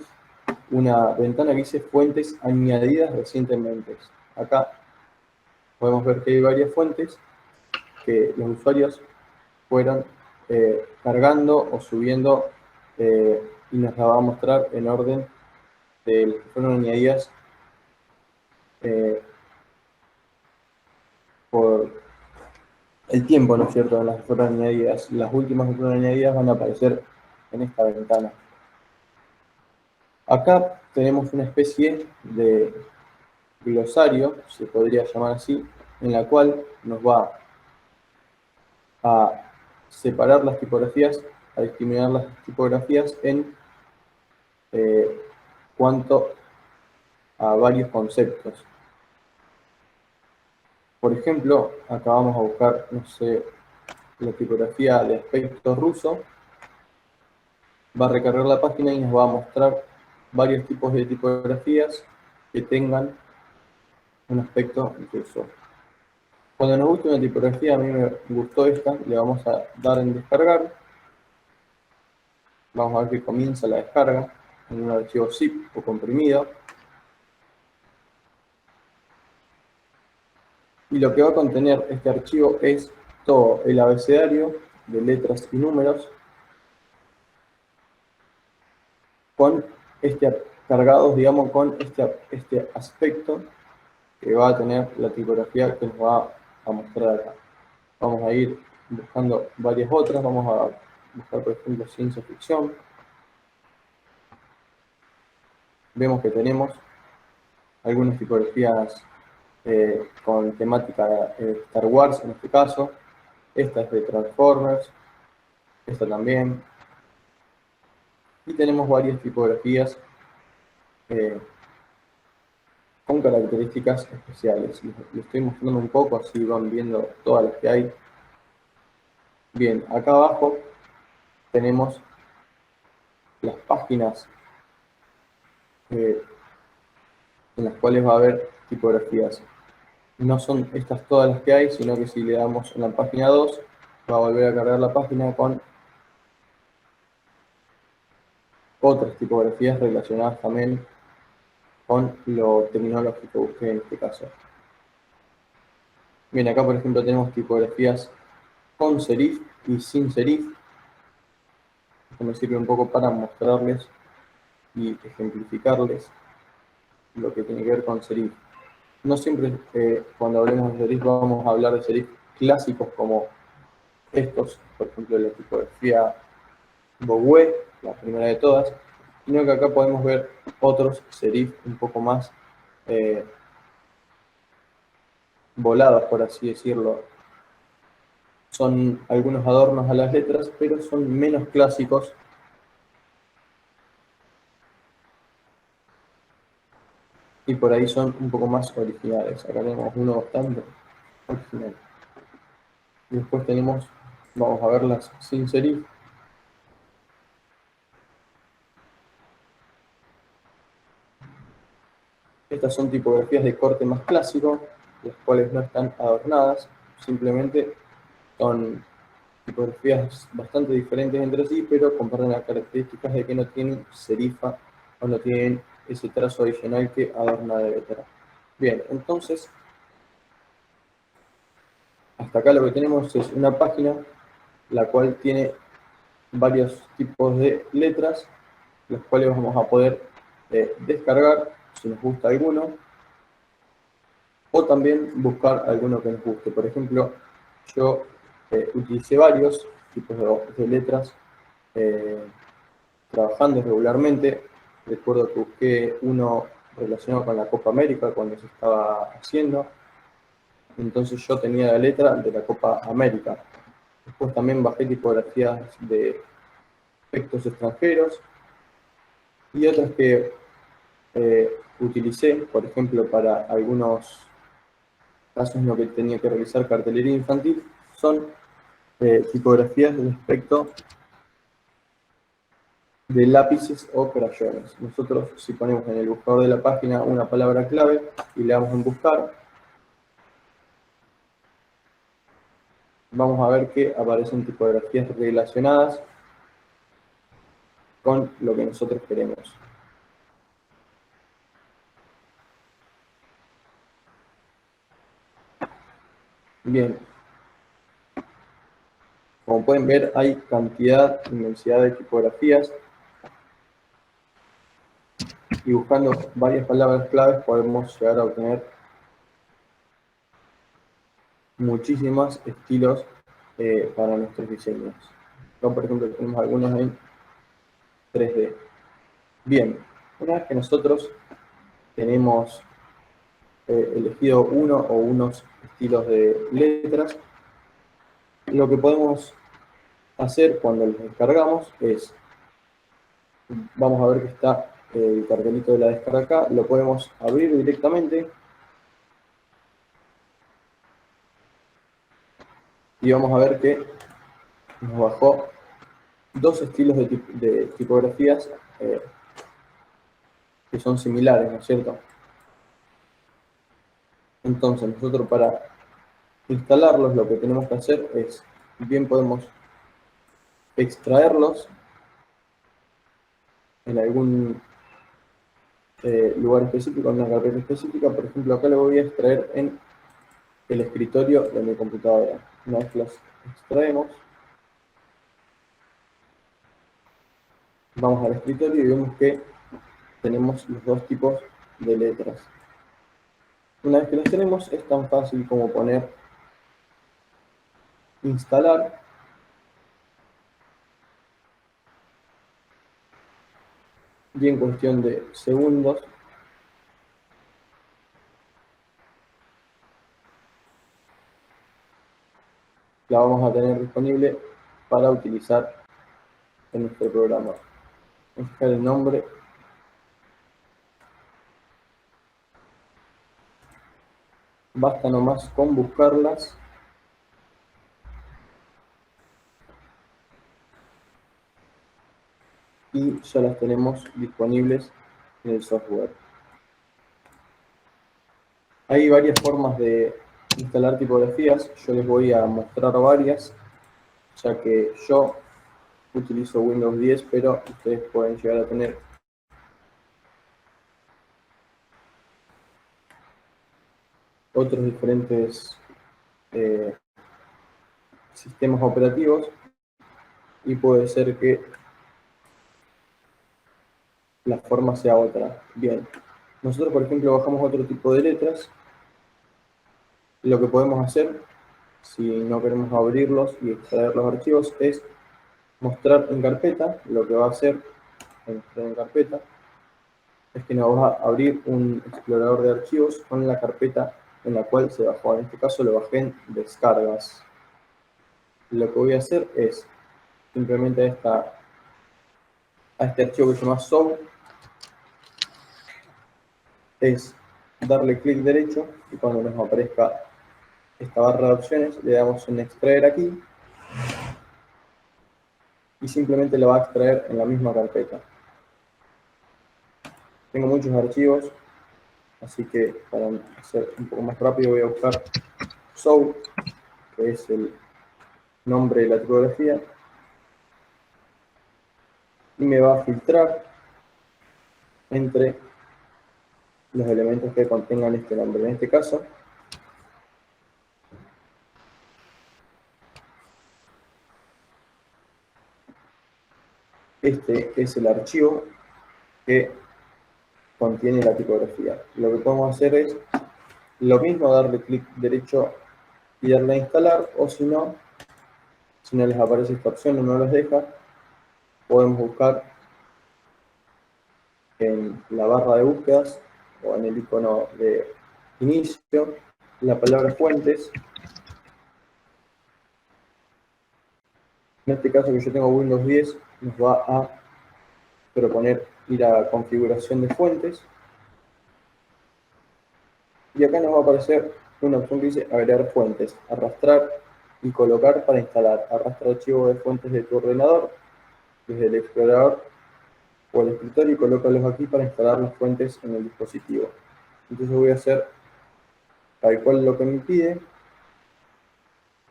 una ventana que dice fuentes añadidas recientemente. Acá podemos ver que hay varias fuentes que los usuarios fueron cargando o subiendo y nos la va a mostrar en orden de las que fueron añadidas por el tiempo, ¿no es cierto?, en las que fueron añadidas. Las últimas que fueron añadidas van a aparecer en esta ventana. Acá tenemos una especie de glosario, se podría llamar así, en la cual nos va a separar las tipografías, a discriminar las tipografías en cuanto a varios conceptos. Por ejemplo, acá vamos a buscar, no sé, la tipografía de aspecto ruso. Va a recargar la página y nos va a mostrar varios tipos de tipografías que tengan un aspecto ruso. Cuando nos guste una tipografía, a mí me gustó esta, le vamos a dar en descargar. Vamos a ver que comienza la descarga en un archivo zip o comprimido. Y lo que va a contener este archivo es todo el abecedario de letras y números con cargados, digamos, con este aspecto que va a tener la tipografía que nos va a mostrar acá. Vamos a ir buscando varias otras. Vamos a buscar, por ejemplo, ciencia ficción. Vemos que tenemos algunas tipografías con temática Star Wars en este caso. Esta es de Transformers, esta también. Y tenemos varias tipografías con características especiales. Les estoy mostrando un poco, así van viendo todas las que hay. Bien, acá abajo tenemos las páginas en las cuales va a haber tipografías. No son estas todas las que hay, sino que si le damos en la página 2, va a volver a cargar la página con otras tipografías relacionadas también con lo terminológico que busqué en este caso. Bien, acá por ejemplo tenemos tipografías con serif y sin serif. Esto me sirve un poco para mostrarles y ejemplificarles lo que tiene que ver con serif. No siempre cuando hablemos de serif vamos a hablar de serif clásicos como estos, por ejemplo la tipografía Bowie, la primera de todas, sino que acá podemos ver otros serif un poco más volados, por así decirlo. Son algunos adornos a las letras, pero son menos clásicos y por ahí son un poco más originales. Acá tenemos uno bastante original. Y después tenemos, vamos a verlas sin serif. Estas son tipografías de corte más clásico, las cuales no están adornadas, simplemente son tipografías bastante diferentes entre sí, pero comparten las características de que no tienen serifa o no tienen ese trazo adicional que adorna la letra. Bien, entonces, hasta acá lo que tenemos es una página la cual tiene varios tipos de letras, los cuales vamos a poder descargar si nos gusta alguno, o también buscar alguno que nos guste. Por ejemplo, yo utilicé varios tipos de letras trabajando regularmente. Recuerdo que busqué uno relacionado con la Copa América cuando se estaba haciendo. Entonces yo tenía la letra de la Copa América. Después también bajé tipografías de efectos extranjeros y otras que utilicé, por ejemplo, para algunos casos en los que tenía que realizar cartelería infantil, son tipografías respecto de lápices o crayones. Nosotros, si ponemos en el buscador de la página una palabra clave y le damos en buscar, vamos a ver que aparecen tipografías relacionadas con lo que nosotros queremos. Bien, como pueden ver, hay cantidad, inmensidad de tipografías y buscando varias palabras claves podemos llegar a obtener muchísimos estilos para nuestros diseños. Acá, por ejemplo, tenemos algunos en 3D. Bien, una vez que nosotros tenemos elegido uno o unos estilos de letras, lo que podemos hacer cuando los descargamos es, vamos a ver que está el cartelito de la descarga acá, lo podemos abrir directamente y vamos a ver que nos bajó dos estilos de tipografías que son similares, ¿no es cierto? Entonces nosotros para instalarlos lo que tenemos que hacer es, bien podemos extraerlos en algún lugar específico, en una carpeta específica. Por ejemplo, acá lo voy a extraer en el escritorio de mi computadora. Una vez que los extraemos, vamos al escritorio y vemos que tenemos los dos tipos de letras. Una vez que los tenemos, es tan fácil como poner instalar y en cuestión de segundos la vamos a tener disponible para utilizar en nuestro programa. Vamos a fijar el nombre basta nomás con buscarlas y ya las tenemos disponibles en el software. Hay varias formas de instalar tipografías, yo les voy a mostrar varias, ya que yo utilizo Windows 10, pero ustedes pueden llegar a tener otros diferentes sistemas operativos y puede ser que la forma sea otra. Bien, nosotros por ejemplo bajamos otro tipo de letras. Lo que podemos hacer, si no queremos abrirlos y extraer los archivos, es mostrar en carpeta, lo que va a hacer en mostrar en carpeta es que nos va a abrir un explorador de archivos con la carpeta en la cual se bajó. En este caso lo bajé en descargas. Lo que voy a hacer es simplemente a este archivo que se llama show, es darle clic derecho y cuando nos aparezca esta barra de opciones le damos en extraer aquí y simplemente lo va a extraer en la misma carpeta. Tengo muchos archivos, así que para hacer un poco más rápido voy a buscar show, que es el nombre de la tipografía, y me va a filtrar entre los elementos que contengan este nombre. En este caso, este es el archivo que contiene la tipografía. Lo que podemos hacer es lo mismo, darle clic derecho y darle a instalar, o si no les aparece esta opción y no los deja, podemos buscar en la barra de búsquedas o en el icono de inicio la palabra fuentes. En este caso que yo tengo Windows 10, nos va a proponer ir a configuración de fuentes y acá nos va a aparecer una opción que dice agregar fuentes, arrastrar y colocar para instalar. Arrastra archivo de fuentes de tu ordenador desde el explorador o el escritorio y colócalos aquí para instalar las fuentes en el dispositivo. Entonces voy a hacer tal cual lo que me pide,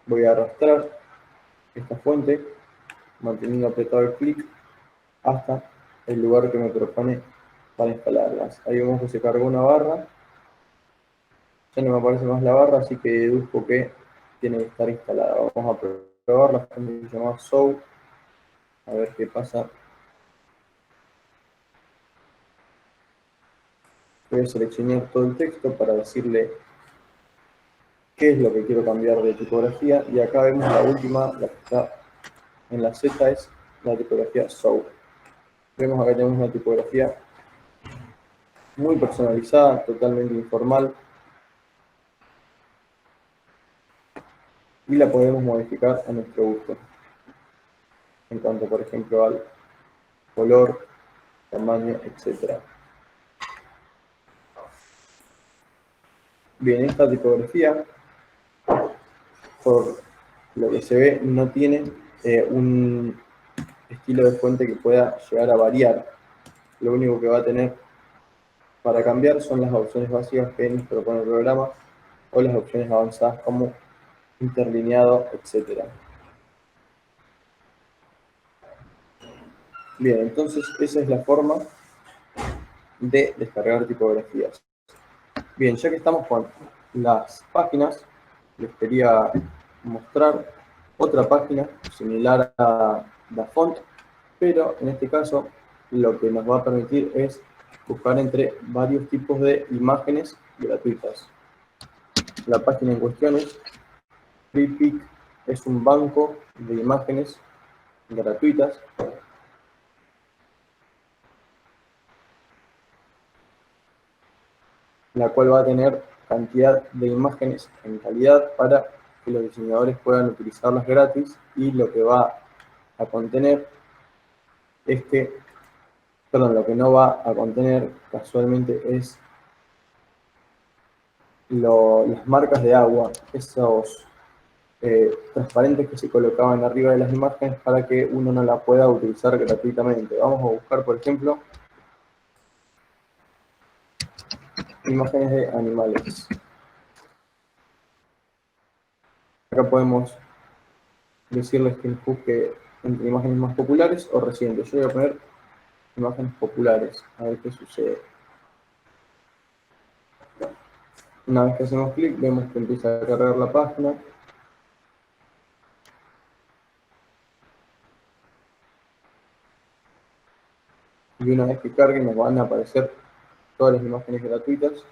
voy a arrastrar esta fuente manteniendo apretado el clic hasta el lugar que me propone para instalarlas. Ahí vemos que se cargó una barra, ya no me aparece más la barra, así que deduzco que tiene que estar instalada. Vamos a probar la fuente que se llama show, a ver qué pasa. Voy a seleccionar todo el texto para decirle qué es lo que quiero cambiar de tipografía, y acá vemos la última, la que está en la Z, es la tipografía show. Vemos acá tenemos una tipografía muy personalizada, totalmente informal, y la podemos modificar a nuestro gusto, en cuanto, por ejemplo, al color, tamaño, etc. Bien, esta tipografía, por lo que se ve, no tiene un estilo de fuente que pueda llegar a variar. Lo único que va a tener para cambiar son las opciones básicas que nos propone el programa o las opciones avanzadas como interlineado, etc. Bien, entonces esa es la forma de descargar tipografías. Bien, ya que estamos con las páginas, les quería mostrar otra página similar a DaFont, pero en este caso lo que nos va a permitir es buscar entre varios tipos de imágenes gratuitas. La página en cuestión es FreePic, es un banco de imágenes gratuitas la cual va a tener cantidad de imágenes en calidad para que los diseñadores puedan utilizarlas gratis, y lo que va a contener es que, perdón, lo que no va a contener casualmente es las marcas de agua, esos transparentes que se colocaban arriba de las imágenes para que uno no la pueda utilizar gratuitamente. Vamos a buscar, por ejemplo, imágenes de animales. Acá podemos decirles que les busque entre imágenes más populares o recientes. Yo voy a poner imágenes populares, a ver qué sucede. Una vez que hacemos clic, vemos que empieza a cargar la página. Y una vez que cargue, nos van a aparecer todas las imágenes gratuitas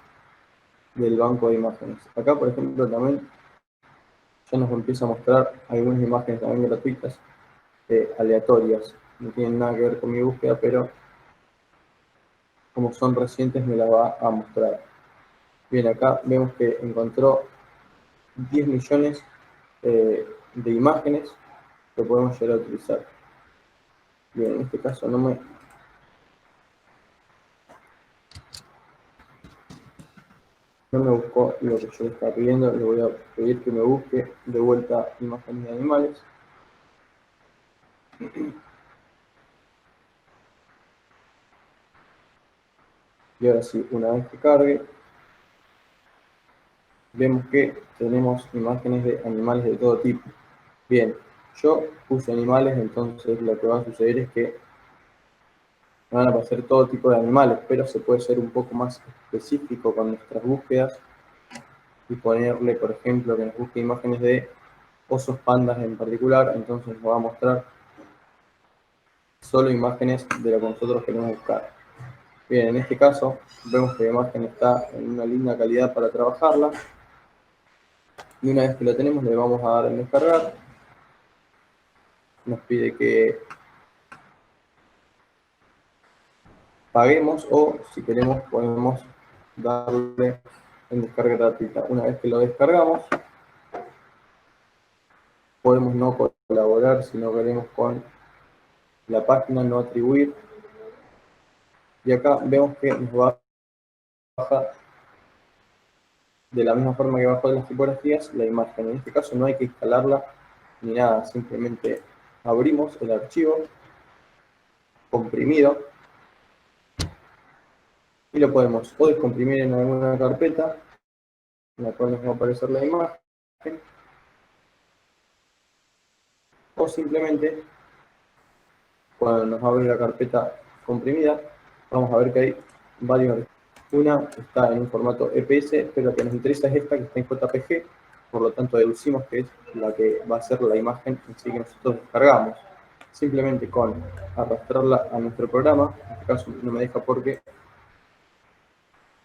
del banco de imágenes. Acá, por ejemplo, también ya nos empieza a mostrar algunas imágenes también gratuitas. aleatorias. No tienen nada que ver con mi búsqueda, pero como son recientes me la va a mostrar. Bien, acá vemos que encontró 10 millones de imágenes que podemos llegar a utilizar. Bien, en este caso no me buscó lo que yo le estaba pidiendo. Le voy a pedir que me busque de vuelta imágenes de animales. Y ahora sí, una vez que cargue, vemos que tenemos imágenes de animales de todo tipo. Bien, yo puse animales, entonces lo que va a suceder es que me van a aparecer todo tipo de animales, pero se puede ser un poco más específico con nuestras búsquedas y ponerle, por ejemplo, que nos busque imágenes de osos pandas en particular, entonces nos va a mostrar solo imágenes de lo que nosotros queremos buscar. Bien, en este caso vemos que la imagen está en una linda calidad para trabajarla y una vez que la tenemos le vamos a dar en descargar. Nos pide que paguemos o si queremos podemos darle en descarga gratuita. Una vez que lo descargamos podemos no colaborar si no queremos con la página, no atribuir y acá vemos que nos baja de la misma forma que bajó de las tipografías la imagen. En este caso no hay que instalarla ni nada, simplemente abrimos el archivo comprimido y lo podemos o descomprimir en alguna carpeta en la cual nos va a aparecer la imagen o simplemente cuando nos abre la carpeta comprimida vamos a ver que hay varios archivos. Una está en un formato EPS, pero la que nos interesa es esta que está en JPG, por lo tanto deducimos que es la que va a ser la imagen en sí que nosotros descargamos. Simplemente con arrastrarla a nuestro programa, en este caso no me deja porque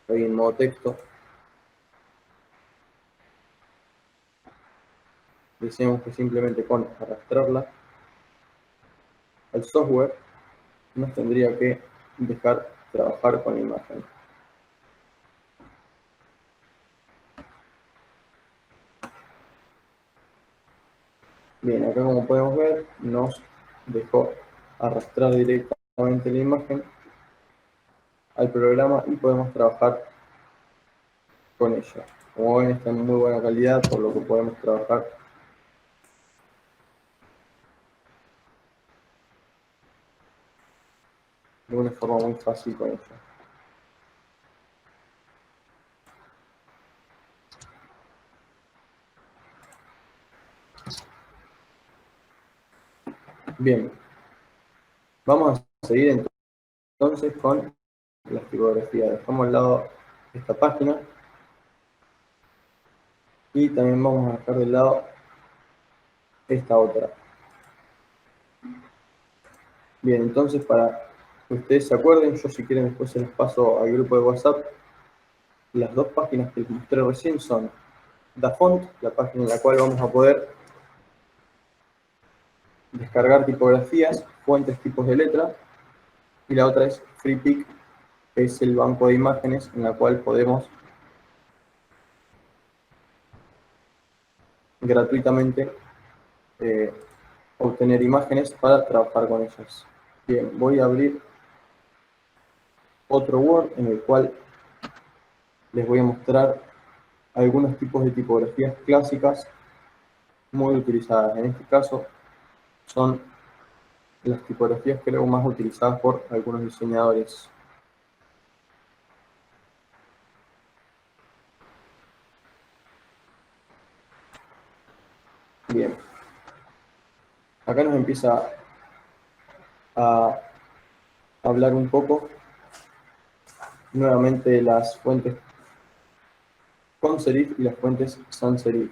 estoy en modo texto, decimos que simplemente con arrastrarla al software nos tendría que dejar trabajar con la imagen. Bien, acá como podemos ver nos dejó arrastrar directamente la imagen al programa y podemos trabajar con ella. Como ven está en muy buena calidad por lo que podemos trabajar de una forma muy fácil con ella. Bien, vamos a seguir entonces con las tipografías. Dejamos al lado esta página y también vamos a dejar de lado esta otra. Bien, entonces para que ustedes se acuerden, yo si quieren después se les paso al grupo de WhatsApp. Las dos páginas que les mostré recién son DaFont, la página en la cual vamos a poder descargar tipografías, fuentes, tipos de letra, y la otra es FreePic, que es el banco de imágenes en la cual podemos gratuitamente obtener imágenes para trabajar con ellas. Bien, voy a abrir otro Word en el cual les voy a mostrar algunos tipos de tipografías clásicas muy utilizadas. En este caso son las tipografías creo más utilizadas por algunos diseñadores. Bien, acá nos empieza a hablar un poco nuevamente de las fuentes con serif y las fuentes sans serif.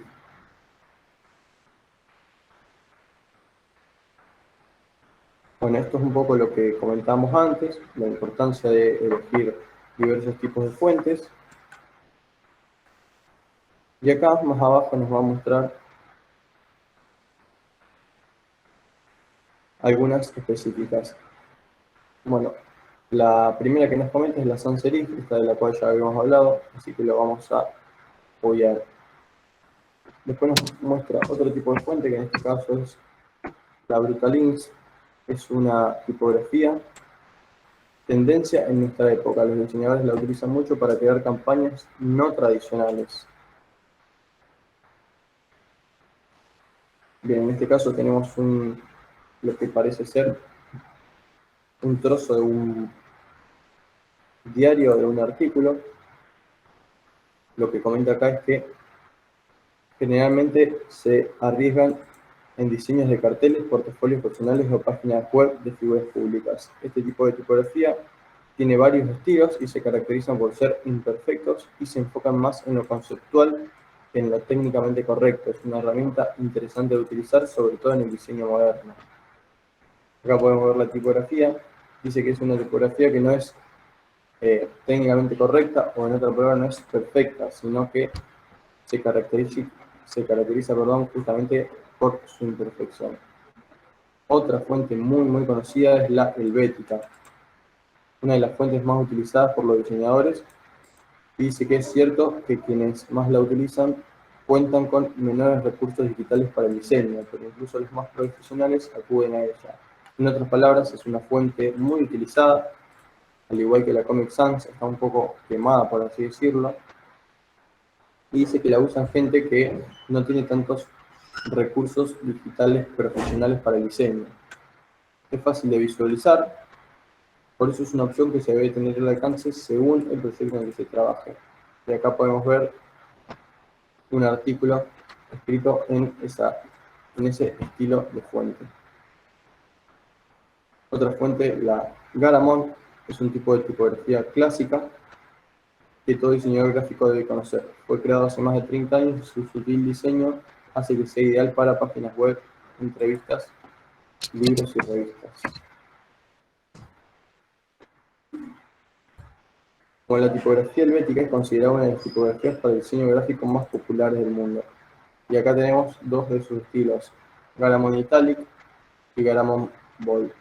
Bueno, esto es un poco lo que comentamos antes, la importancia de elegir diversos tipos de fuentes. Y acá más abajo nos va a mostrar algunas específicas. Bueno, la primera que nos comenta es la sans serif, esta de la cual ya habíamos hablado, así que lo vamos a obviar. Después nos muestra otro tipo de fuente, que en este caso es la Brutalinks. Es una tipografía tendencia en nuestra época. Los diseñadores la utilizan mucho para crear campañas no tradicionales. Bien, en este caso tenemos lo que parece ser un trozo de un diario, de un artículo. Lo que comenta acá es que generalmente se arriesgan en diseños de carteles, portafolios personales o páginas web de figuras públicas. Este tipo de tipografía tiene varios estilos y se caracterizan por ser imperfectos y se enfocan más en lo conceptual que en lo técnicamente correcto. Es una herramienta interesante de utilizar, sobre todo en el diseño moderno. Acá podemos ver la tipografía. Dice que es una tipografía que no es técnicamente correcta, o en otra palabra no es perfecta, sino que se caracteriza justamente por su imperfección. Otra fuente muy conocida es la helvética, una de las fuentes más utilizadas por los diseñadores, y dice que es cierto que quienes más la utilizan cuentan con menores recursos digitales para el diseño, pero incluso los más profesionales acuden a ella. En otras palabras, es una fuente muy utilizada, al igual que la Comic Sans, está un poco quemada, por así decirlo, y dice que la usan gente que no tiene tantos recursos digitales profesionales para el diseño. Es fácil de visualizar, por eso es una opción que se debe tener al alcance según el proyecto en el que se trabaje. Y acá podemos ver un artículo escrito en ese estilo de fuente. Otra fuente, la Garamond, es un tipo de tipografía clásica que todo diseñador gráfico debe conocer. Fue creado hace más de 30 años y su sutil diseño hace que sea ideal para páginas web, entrevistas, libros y revistas. Como la tipografía helvética es considerada una de las tipografías para el diseño gráfico más populares del mundo. Y acá tenemos dos de sus estilos, Garamond Italic y Garamond Bold.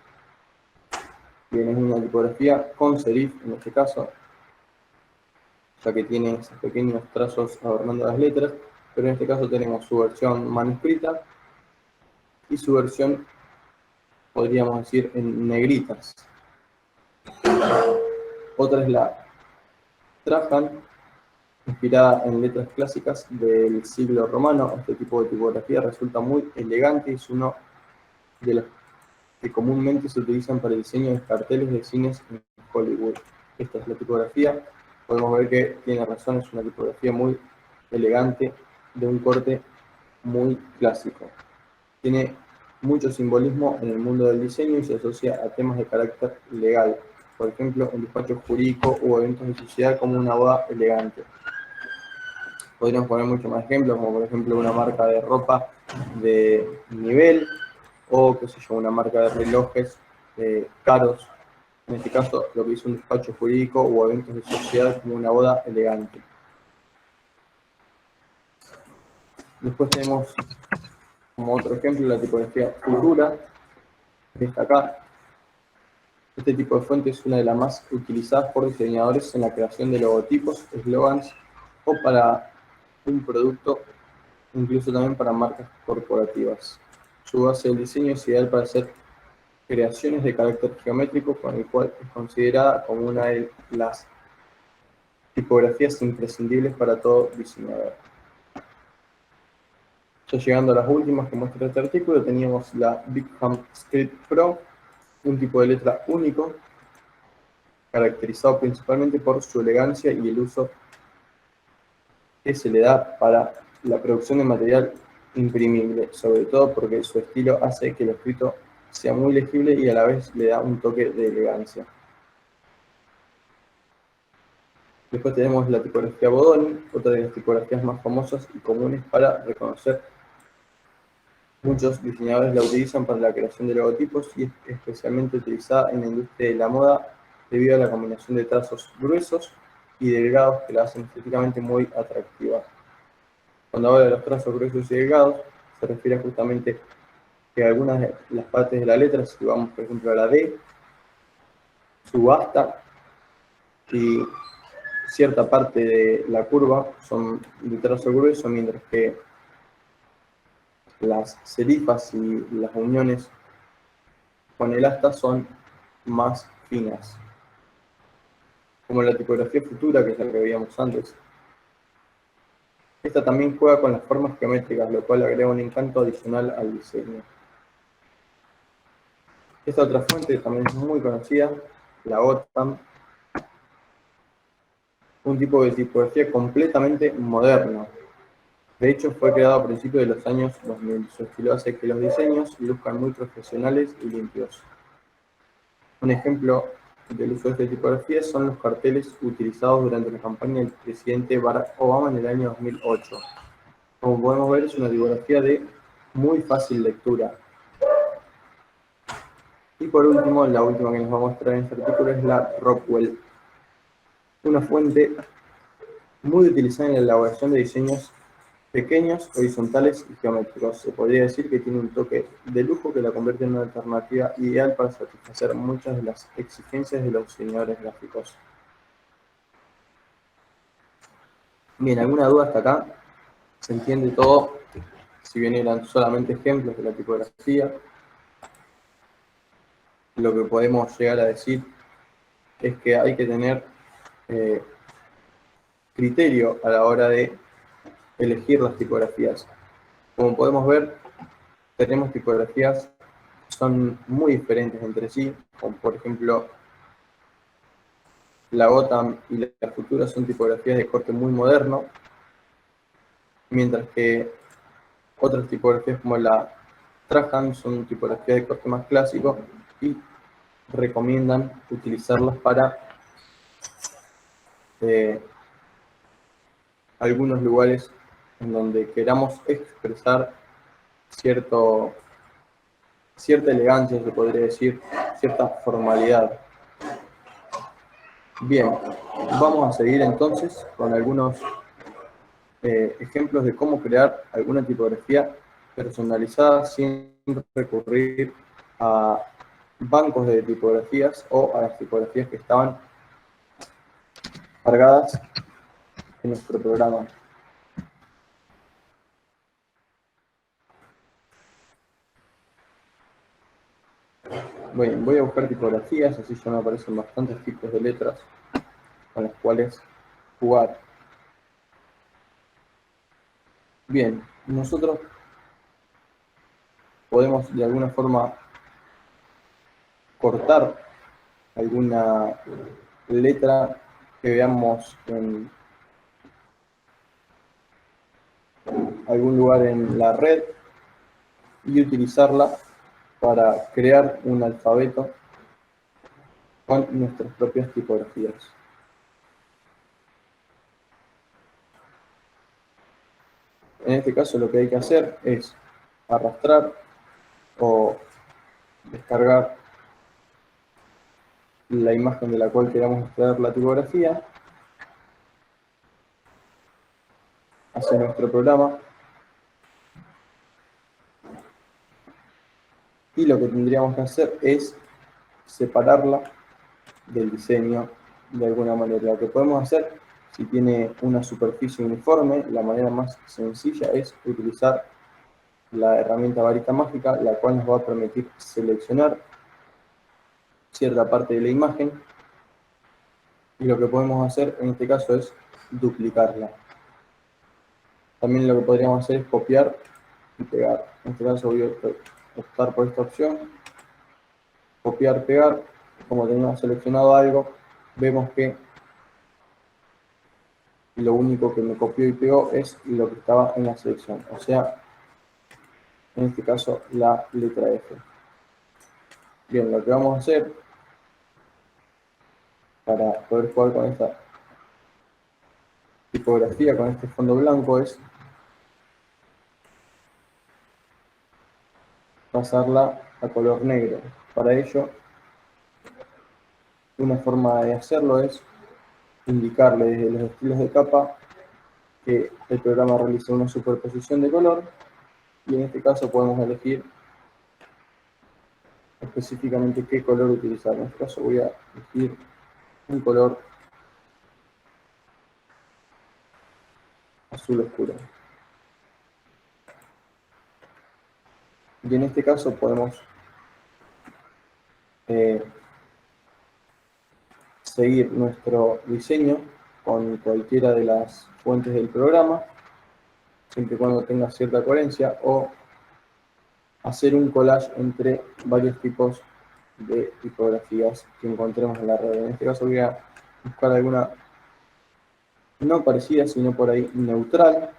Bien, es una tipografía con serif en este caso, ya que tiene esos pequeños trazos adornando las letras, pero en este caso tenemos su versión manuscrita y su versión, podríamos decir, en negritas. Otra es la Trajan, inspirada en letras clásicas del siglo romano. Este tipo de tipografía resulta muy elegante y es uno de los que comúnmente se utilizan para el diseño de carteles de cines en Hollywood. Esta es la tipografía. Podemos ver que tiene razón, es una tipografía muy elegante, de un corte muy clásico. Tiene mucho simbolismo en el mundo del diseño y se asocia a temas de carácter legal. Por ejemplo, un despacho jurídico o eventos de sociedad como una boda elegante. Podríamos poner muchos más ejemplos, como por ejemplo una marca de ropa de nivel, o qué sé yo, una marca de relojes caros. En este caso, lo que hizo un despacho jurídico o eventos de sociedad como una boda elegante. Después tenemos como otro ejemplo la tipografía Futura, que está acá. Este tipo de fuente es una de las más utilizadas por diseñadores en la creación de logotipos, eslogans o para un producto, incluso también para marcas corporativas. Su base del diseño es ideal para hacer creaciones de carácter geométrico, con el cual es considerada como una de las tipografías imprescindibles para todo diseñador. Ya llegando a las últimas que muestra este artículo, teníamos la Bigham Script Pro, un tipo de letra único, caracterizado principalmente por su elegancia y el uso que se le da para la producción de material imprimible, sobre todo porque su estilo hace que lo escrito sea muy legible y a la vez le da un toque de elegancia. Después tenemos la tipografía Bodoni, otra de las tipografías más famosas y comunes para reconocer. Muchos diseñadores la utilizan para la creación de logotipos y es especialmente utilizada en la industria de la moda debido a la combinación de trazos gruesos y delgados que la hacen estéticamente muy atractiva. Cuando habla de los trazos gruesos y delgados, se refiere justamente que algunas de las partes de la letra, si vamos por ejemplo a la D, subasta, y cierta parte de la curva son de trazo grueso, mientras que las serifas y las uniones con el asta son más finas, como la tipografía futura, que es la que veíamos antes. Esta también juega con las formas geométricas, lo cual agrega un encanto adicional al diseño. Esta otra fuente también es muy conocida, la OTAM, un tipo de tipografía completamente moderno. De hecho, fue creado a principios de los años 2000. Su estilo hace que los diseños luzcan muy profesionales y limpios. Un ejemplo del uso de esta tipografía son los carteles utilizados durante la campaña del presidente Barack Obama en el año 2008. Como podemos ver, es una tipografía de muy fácil lectura. Y por último, la última que nos va a mostrar en este artículo es la Rockwell, una fuente muy utilizada en la elaboración de diseños pequeños, horizontales y geométricos. Se podría decir que tiene un toque de lujo que la convierte en una alternativa ideal para satisfacer muchas de las exigencias de los diseñadores gráficos. Bien, ¿alguna duda hasta acá? ¿Se entiende todo? Si bien eran solamente ejemplos de la tipografía, lo que podemos llegar a decir es que hay que tener criterio a la hora de elegir las tipografías. Como podemos ver, tenemos tipografías que son muy diferentes entre sí, como por ejemplo la Gotham y la Futura son tipografías de corte muy moderno, mientras que otras tipografías como la Trajan son tipografías de corte más clásico y recomiendan utilizarlas para algunos lugares en donde queramos expresar cierta elegancia, se podría decir, cierta formalidad. Bien, vamos a seguir entonces con algunos ejemplos de cómo crear alguna tipografía personalizada sin recurrir a bancos de tipografías o a las tipografías que estaban cargadas en nuestro programa. Bien, voy a buscar tipografías, así ya me aparecen bastantes tipos de letras con las cuales jugar. Bien, nosotros podemos de alguna forma cortar alguna letra que veamos en algún lugar en la red y utilizarla para crear un alfabeto con nuestras propias tipografías. En este caso lo que hay que hacer es arrastrar o descargar la imagen de la cual queramos extraer la tipografía hacia nuestro programa, y lo que tendríamos que hacer es separarla del diseño de alguna manera. Lo que podemos hacer, si tiene una superficie uniforme, la manera más sencilla es utilizar la herramienta varita mágica, la cual nos va a permitir seleccionar cierta parte de la imagen, y lo que podemos hacer en este caso es duplicarla. También lo que podríamos hacer es copiar y pegar. En este caso voy a optar por esta opción, copiar, pegar. Como tenemos seleccionado algo, vemos que lo único que me copió y pegó es lo que estaba en la selección, o sea, en este caso la letra F. Bien, lo que vamos a hacer para poder jugar con esta tipografía, con este fondo blanco, es pasarla a color negro. Para ello, una forma de hacerlo es indicarle desde los estilos de capa que el programa realiza una superposición de color, y en este caso podemos elegir específicamente qué color utilizar. En este caso voy a elegir un color azul oscuro. Y en este caso podemos seguir nuestro diseño con cualquiera de las fuentes del programa, siempre y cuando tenga cierta coherencia, o hacer un collage entre varios tipos de tipografías que encontremos en la red. En este caso voy a buscar alguna no parecida, sino por ahí neutral,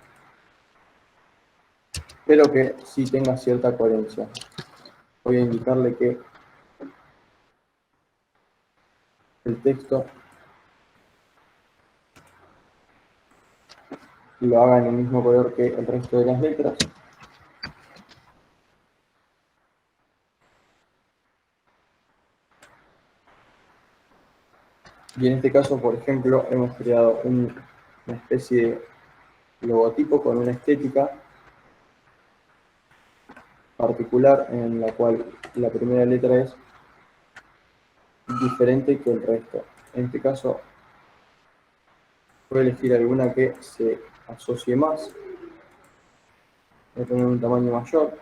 pero que sí tenga cierta coherencia. Voy a indicarle que el texto lo haga en el mismo color que el resto de las letras. Y en este caso, por ejemplo, hemos creado una especie de logotipo con una estética particular en la cual la primera letra es diferente que el resto. En este caso, voy a elegir alguna que se asocie más. Voy a poner un tamaño mayor.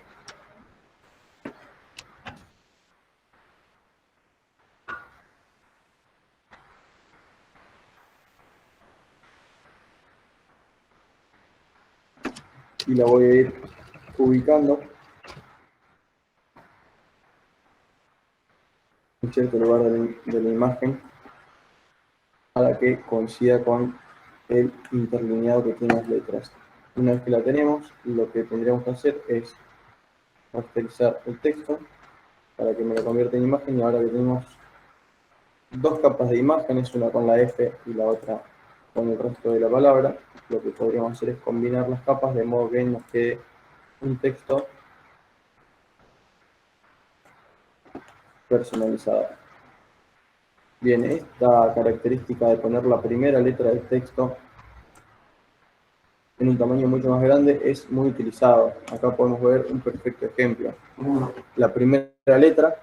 Y la voy a ir ubicando en cierto lugar de la imagen para que coincida con el interlineado que tiene las letras. Una vez que la tenemos, lo que tendríamos que hacer es rasterizar el texto para que me lo convierta en imagen, y ahora que tenemos dos capas de imágenes, una con la F y la otra con el resto de la palabra, lo que podríamos hacer es combinar las capas de modo que nos quede un texto personalizado. Bien, esta característica de poner la primera letra del texto en un tamaño mucho más grande es muy utilizado. Acá podemos ver un perfecto ejemplo. La primera letra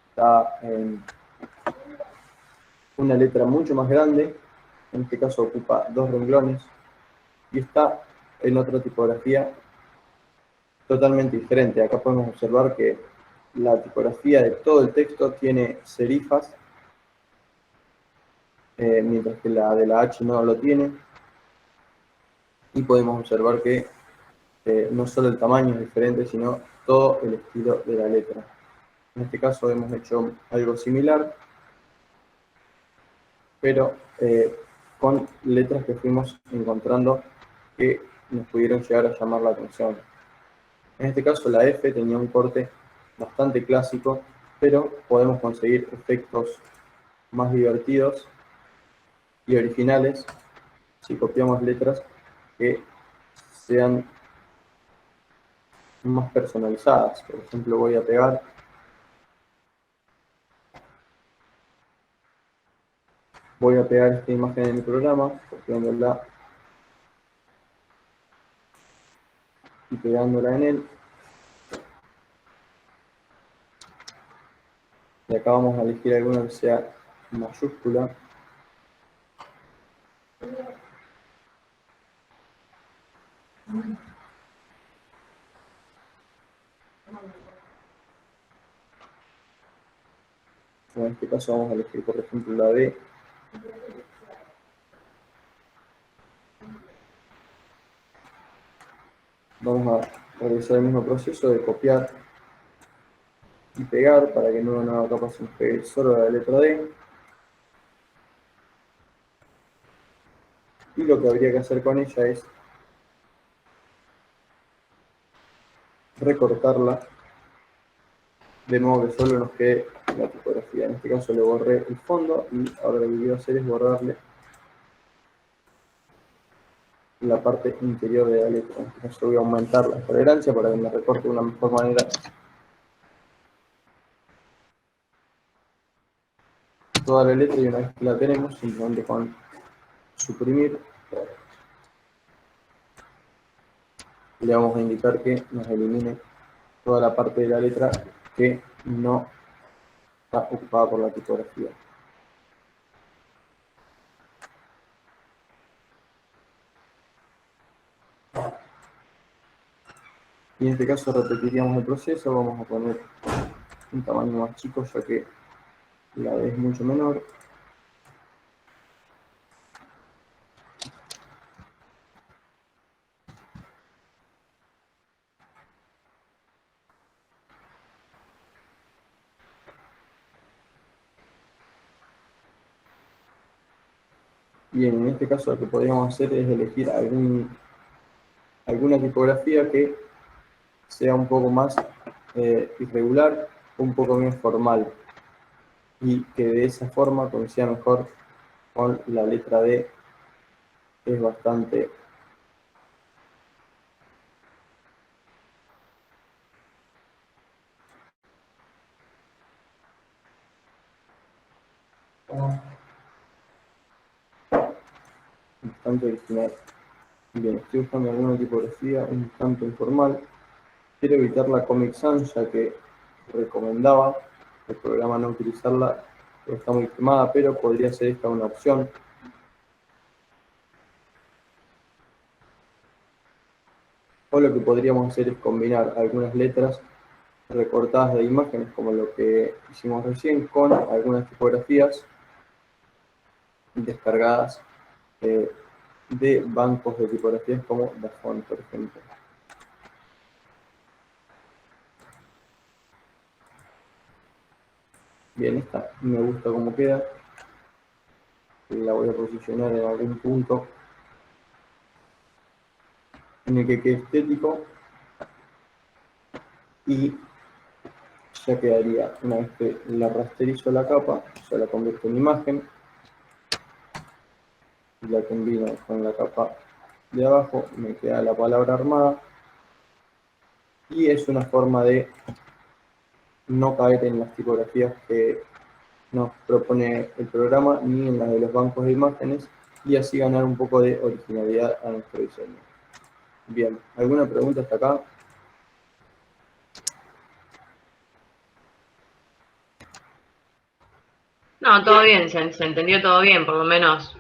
está en una letra mucho más grande, en este caso ocupa 2 renglones, y está en otra tipografía totalmente diferente. Acá podemos observar que la tipografía de todo el texto tiene serifas, mientras que la de la H no lo tiene. Y podemos observar que no solo el tamaño es diferente, sino todo el estilo de la letra. En este caso hemos hecho algo similar, pero con letras que fuimos encontrando que nos pudieron llegar a llamar la atención. En este caso la F tenía un corte bastante clásico, pero podemos conseguir efectos más divertidos y originales si copiamos letras que sean más personalizadas. Por ejemplo, voy a pegar esta imagen en mi programa, copiándola y pegándola en él. Y acá vamos a elegir alguna que sea mayúscula. En este caso vamos a elegir, por ejemplo, la D. Vamos a realizar el mismo proceso de copiar y pegar para que en una nueva capa se nos pegue solo la letra D. Y lo que habría que hacer con ella es recortarla de modo que solo nos quede la tipografía. En este caso le borré el fondo y ahora lo que quiero hacer es borrarle la parte interior de la letra. En este caso voy a aumentar la tolerancia para que me recorte de una mejor manera toda la letra, y una vez que la tenemos, simplemente con suprimir le vamos a indicar que nos elimine toda la parte de la letra que no está ocupada por la tipografía. Y en este caso repetiríamos el proceso, vamos a poner un tamaño más chico ya que la D es mucho menor. Bien, en este caso lo que podríamos hacer es elegir alguna tipografía que sea un poco más irregular, un poco menos formal, y que de esa forma coincida mejor con la letra D, que es bastante original. Bien, estoy buscando alguna tipografía un tanto informal. Quiero evitar la Comic Sans, ya que recomendaba el programa no utilizarla, porque está muy quemada, pero podría ser esta una opción. O lo que podríamos hacer es combinar algunas letras recortadas de imágenes, como lo que hicimos recién, con algunas tipografías descargadas de bancos de tipografías como Dafont, por ejemplo. Bien, esta me gusta cómo queda. La voy a posicionar en algún punto en el que quede estético y ya quedaría, una vez que la rasterizo la capa, ya la convierto en imagen y la combino con la capa de abajo, me queda la palabra armada y es una forma de no caer en las tipografías que nos propone el programa ni en las de los bancos de imágenes y así ganar un poco de originalidad a nuestro diseño. Bien, ¿alguna pregunta hasta acá? No, todo bien, se entendió todo bien, por lo menos.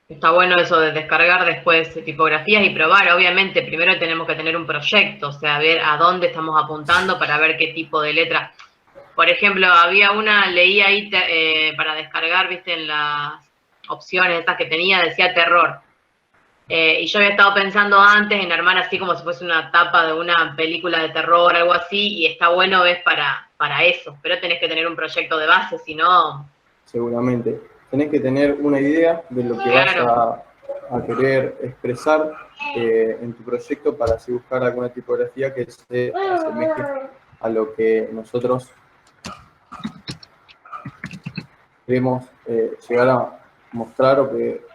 Está bueno eso de descargar después tipografías y probar. Obviamente, primero tenemos que tener un proyecto, o sea, ver a dónde estamos apuntando para ver qué tipo de letra. Por ejemplo, había una, leí ahí para descargar, viste, en las opciones estas que tenía, decía terror. Y yo había estado pensando antes en armar así como si fuese una tapa de una película de terror, algo así, y está bueno, ves, para eso. Pero tenés que tener un proyecto de base, si no... Seguramente. Tenés que tener una idea de lo que Claro. vas a querer expresar en tu proyecto para así buscar alguna tipografía que se asemeje a lo que nosotros queremos llegar a mostrar o que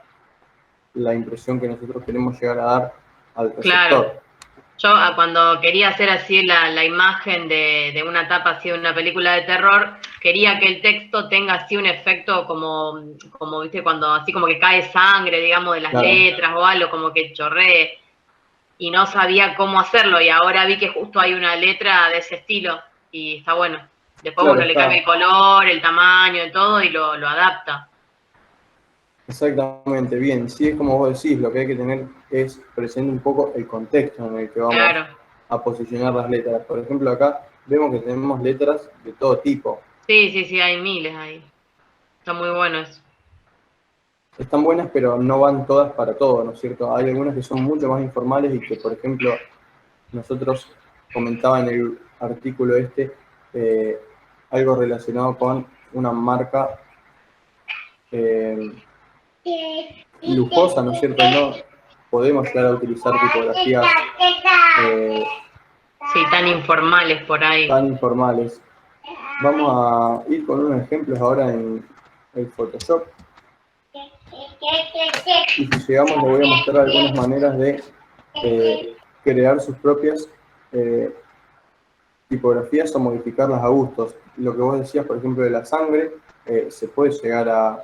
la impresión que nosotros queremos llegar a dar al receptor. Claro. Yo cuando quería hacer así la imagen de una tapa así de una película de terror, quería que el texto tenga así un efecto como viste, cuando así como que cae sangre, digamos, de las Claro. letras o algo, como que chorree, y no sabía cómo hacerlo, y ahora vi que justo hay una letra de ese estilo, y está bueno. Después Claro, uno le cambia el color, el tamaño y todo, y lo adapta. Exactamente, bien. Sí, es como vos decís, lo que hay que tener es presente un poco el contexto en el que vamos Claro. a posicionar las letras. Por ejemplo, acá vemos que tenemos letras de todo tipo. Sí, hay miles ahí. Está muy bueno eso. Están buenas, pero no van todas para todo, ¿no es cierto? Hay algunas que son mucho más informales y que, por ejemplo, nosotros comentaba en el artículo algo relacionado con una marca lujosa, ¿no es cierto? No podemos llegar a utilizar tipografías Sí, tan informales por ahí. tan informales. Vamos a ir con unos ejemplos ahora en el Photoshop. Y si llegamos, les voy a mostrar algunas maneras de crear sus propias tipografías o modificarlas a gustos. Lo que vos decías, por ejemplo, de la sangre, se puede llegar a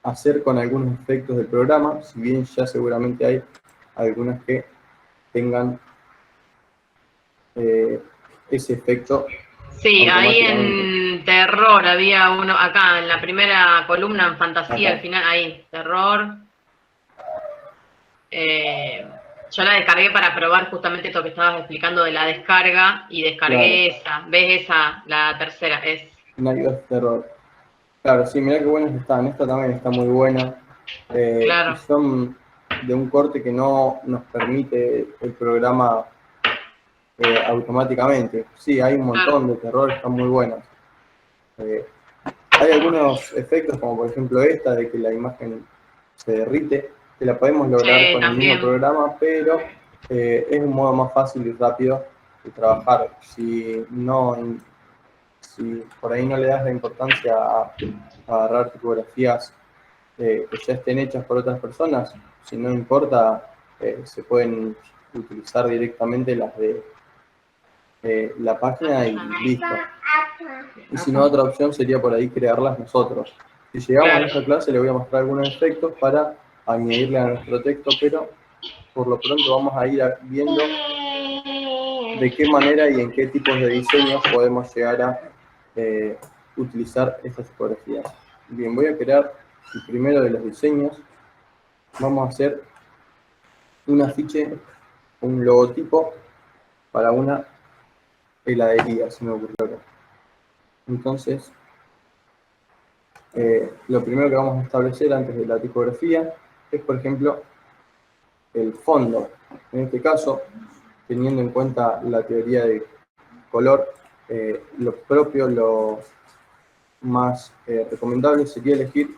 hacer con algunos efectos del programa, si bien ya seguramente hay algunas que tengan ese efecto Sí, ahí automáticamente. en terror había uno, acá en la primera columna en fantasía, al Acá. final, ahí, terror. Yo la descargué para probar justamente esto que estabas explicando de la descarga y Claro, descargué esa. ¿Ves esa? La tercera es. Night of Terror. Claro, sí, mirá qué buenas están. Esta también está muy buena. Y Claro, son de un corte que no nos permite el programa automáticamente. Sí, hay un claro. montón de terror, están muy buenas. Eh, Hay algunos efectos, como por ejemplo esta, de que la imagen se derrite, que la podemos lograr Sí, con el mismo también. programa, pero es un modo más fácil y rápido de trabajar. Si por ahí no le das la importancia a agarrar tipografías que ya estén hechas por otras personas, si no importa, se pueden utilizar directamente las de la página y listo. Y si no, otra opción sería por ahí crearlas nosotros. Si llegamos a Claro. esta clase, le voy a mostrar algunos efectos para añadirle a nuestro texto, pero por lo pronto vamos a ir viendo de qué manera y en qué tipos de diseños podemos llegar a eh, utilizar estas tipografías. Bien, voy a crear el primero de los diseños. Vamos a hacer un afiche, un logotipo para una heladería, se me ocurrió acá. Entonces, lo primero que vamos a establecer antes de la tipografía es, por ejemplo, el fondo. En este caso, teniendo en cuenta la teoría de color, lo propio, lo más recomendable sería elegir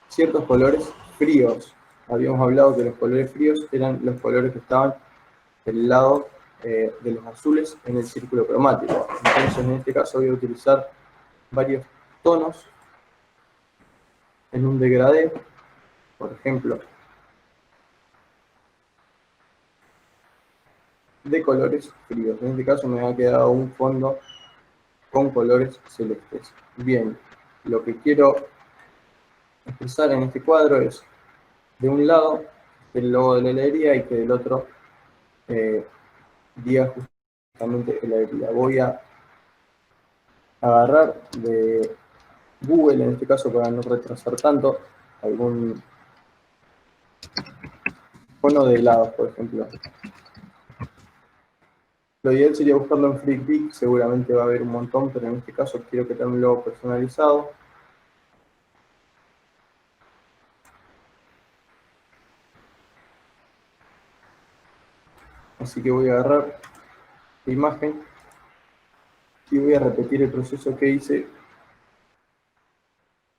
ciertos colores fríos. Habíamos hablado que los colores fríos eran los colores que estaban del lado de los azules en el círculo cromático. Entonces, en este caso voy a utilizar varios tonos en un degradé, por ejemplo, de colores fríos. En este caso me ha quedado un fondo con colores celestes. Bien, lo que quiero expresar en este cuadro es, de un lado, el logo de la heladería y que del otro diga justamente heladería. Voy a agarrar de Google, en este caso para no retrasar tanto, algún cono de helados, por ejemplo. Lo ideal sería buscarlo en FreePic, seguramente va a haber un montón, pero en este caso quiero que tenga un logo personalizado. Así que voy a agarrar la imagen y voy a repetir el proceso que hice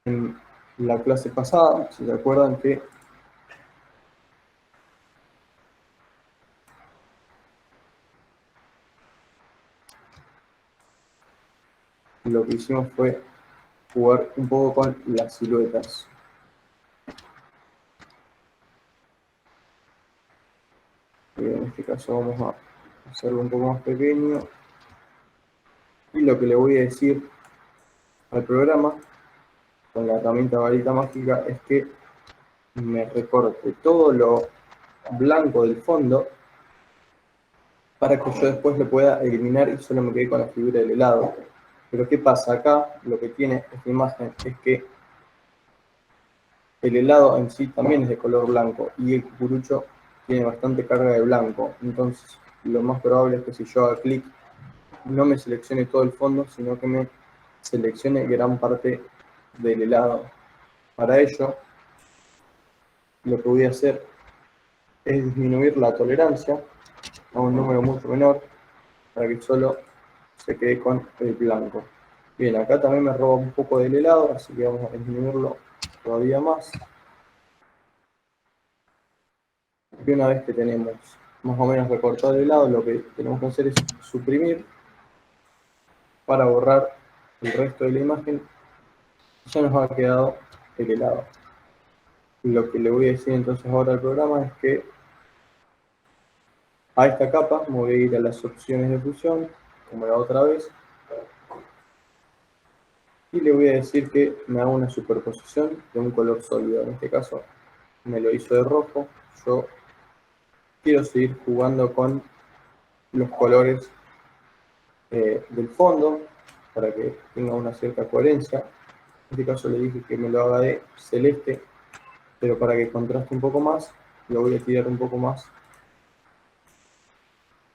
en la clase pasada. Si se acuerdan que lo que hicimos fue jugar un poco con las siluetas. En este caso vamos a hacerlo un poco más pequeño. Y lo que le voy a decir al programa con la herramienta varita mágica es que me recorte todo lo blanco del fondo para que yo después lo pueda eliminar y solo me quede con la figura del helado. Pero ¿qué pasa? Acá lo que tiene esta imagen es que el helado en sí también es de color blanco y el cucurucho tiene bastante carga de blanco. Entonces, lo más probable es que si yo haga clic, no me seleccione todo el fondo, sino que me seleccione gran parte del helado. Para ello, lo que voy a hacer es disminuir la tolerancia a un número mucho menor para que solo se quede con el blanco. Bien, acá también me roba un poco del helado, así que vamos a disminuirlo todavía más. Y una vez que tenemos más o menos recortado el helado, lo que tenemos que hacer es suprimir para borrar el resto de la imagen. Ya nos ha quedado el helado. Y lo que le voy a decir entonces ahora al programa es que a esta capa me voy a ir a las opciones de fusión, como la otra vez, y le voy a decir que me haga una superposición de un color sólido. En este caso me lo hizo de rojo. Yo quiero seguir jugando con los colores del fondo para que tenga una cierta coherencia. En este caso le dije que me lo haga de celeste, pero para que contraste un poco más, lo voy a tirar un poco más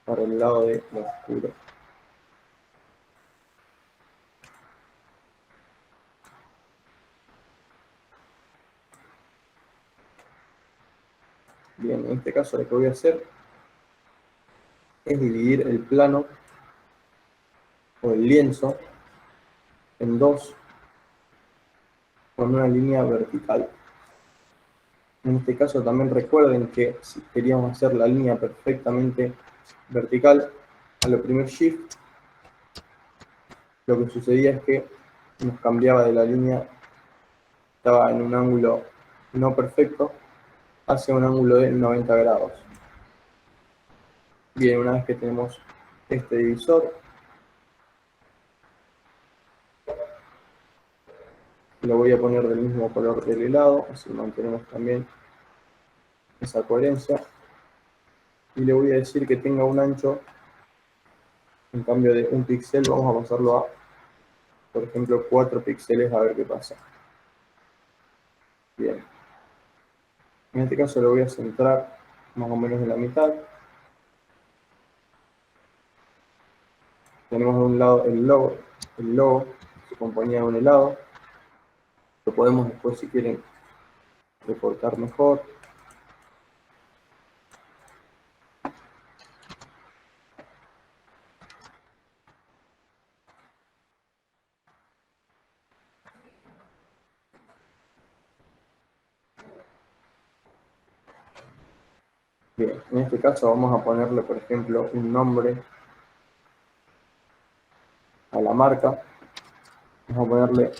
para el lado de oscuro. Bien, en este caso lo que voy a hacer es dividir el plano o el lienzo en dos con una línea vertical. En este caso también recuerden que si queríamos hacer la línea perfectamente vertical, al oprimir Shift, lo que sucedía es que nos cambiaba de la línea, estaba en un ángulo no perfecto, hacia un ángulo de 90 grados. Bien, una vez que tenemos este divisor, lo voy a poner del mismo color del helado, así mantenemos también esa coherencia. Y le voy a decir que tenga un ancho, en cambio de un píxel, vamos a pasarlo a, por ejemplo, 4 píxeles, a ver qué pasa. Bien. En este caso lo voy a centrar más o menos en la mitad. Tenemos de un lado el logo se componía de un helado. Lo podemos después, si quieren, recortar mejor. Bien, en este caso vamos a ponerle, por ejemplo, un nombre a la marca. Vamos a ponerle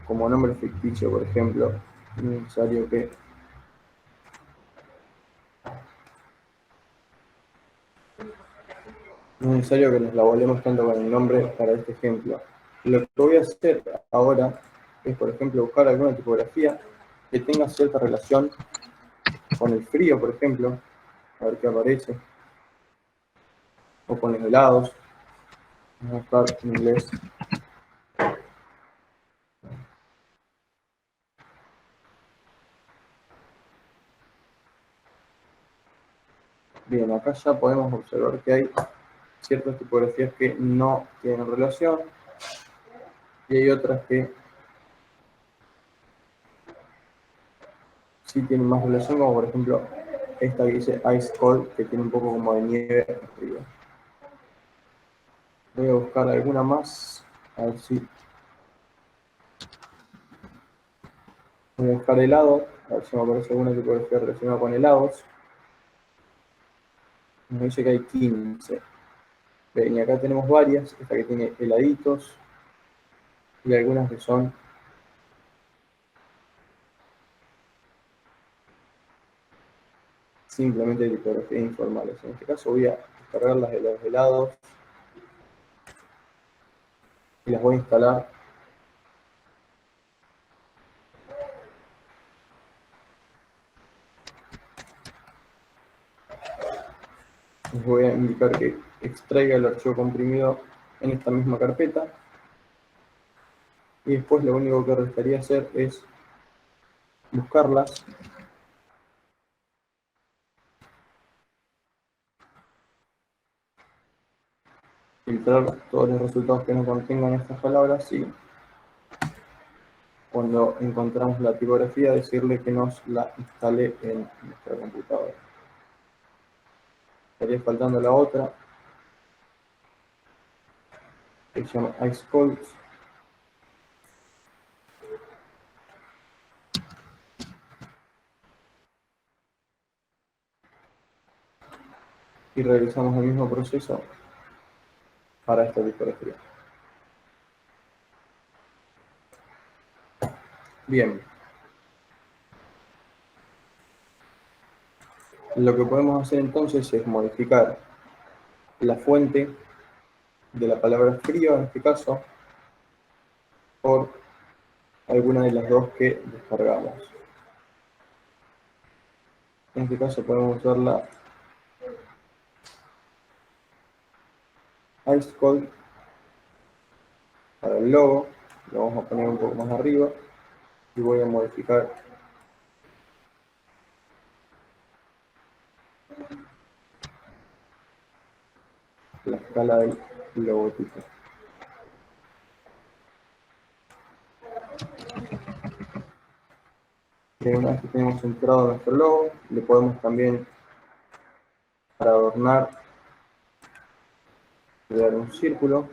como nombre ficticio, por ejemplo, no es necesario que nos la volvemos tanto con el nombre para este ejemplo. Lo que voy a hacer ahora es, por ejemplo, buscar alguna tipografía que tenga cierta relación con el frío, por ejemplo, a ver qué aparece, o con los helados. Vamos a buscar en inglés. Bien, acá ya podemos observar que hay ciertas tipografías que no tienen relación y hay otras que sí tienen más relación, como por ejemplo esta que dice Ice Cold, que tiene un poco como de nieve arriba. Voy a buscar alguna más, a ver si... Voy a buscar helado, a ver si me aparece alguna tipografía relacionada con helados. Nos dice que hay 15. Bien, y acá tenemos varias, esta que tiene heladitos y algunas que son simplemente tipografías informales. En este caso voy a descargar las de los helados y las voy a instalar. Les voy a indicar que extraiga el archivo comprimido en esta misma carpeta. Y después lo único que restaría hacer es buscarlas, filtrar todos los resultados que no contengan estas palabras y cuando encontramos la tipografía decirle que nos la instale en nuestra computadora. Estaría faltando la otra, que se llama Ice Cold. Y realizamos el mismo proceso para esta tipografía. Bien. Lo que podemos hacer entonces es modificar la fuente de la palabra frío, en este caso, por alguna de las dos que descargamos. En este caso podemos usar la Ice Cold para el logo. Lo vamos a poner un poco más arriba y voy a modificar la escala del logotipo. Y una vez que tenemos centrado nuestro logo, le podemos también, para adornar, crear un círculo.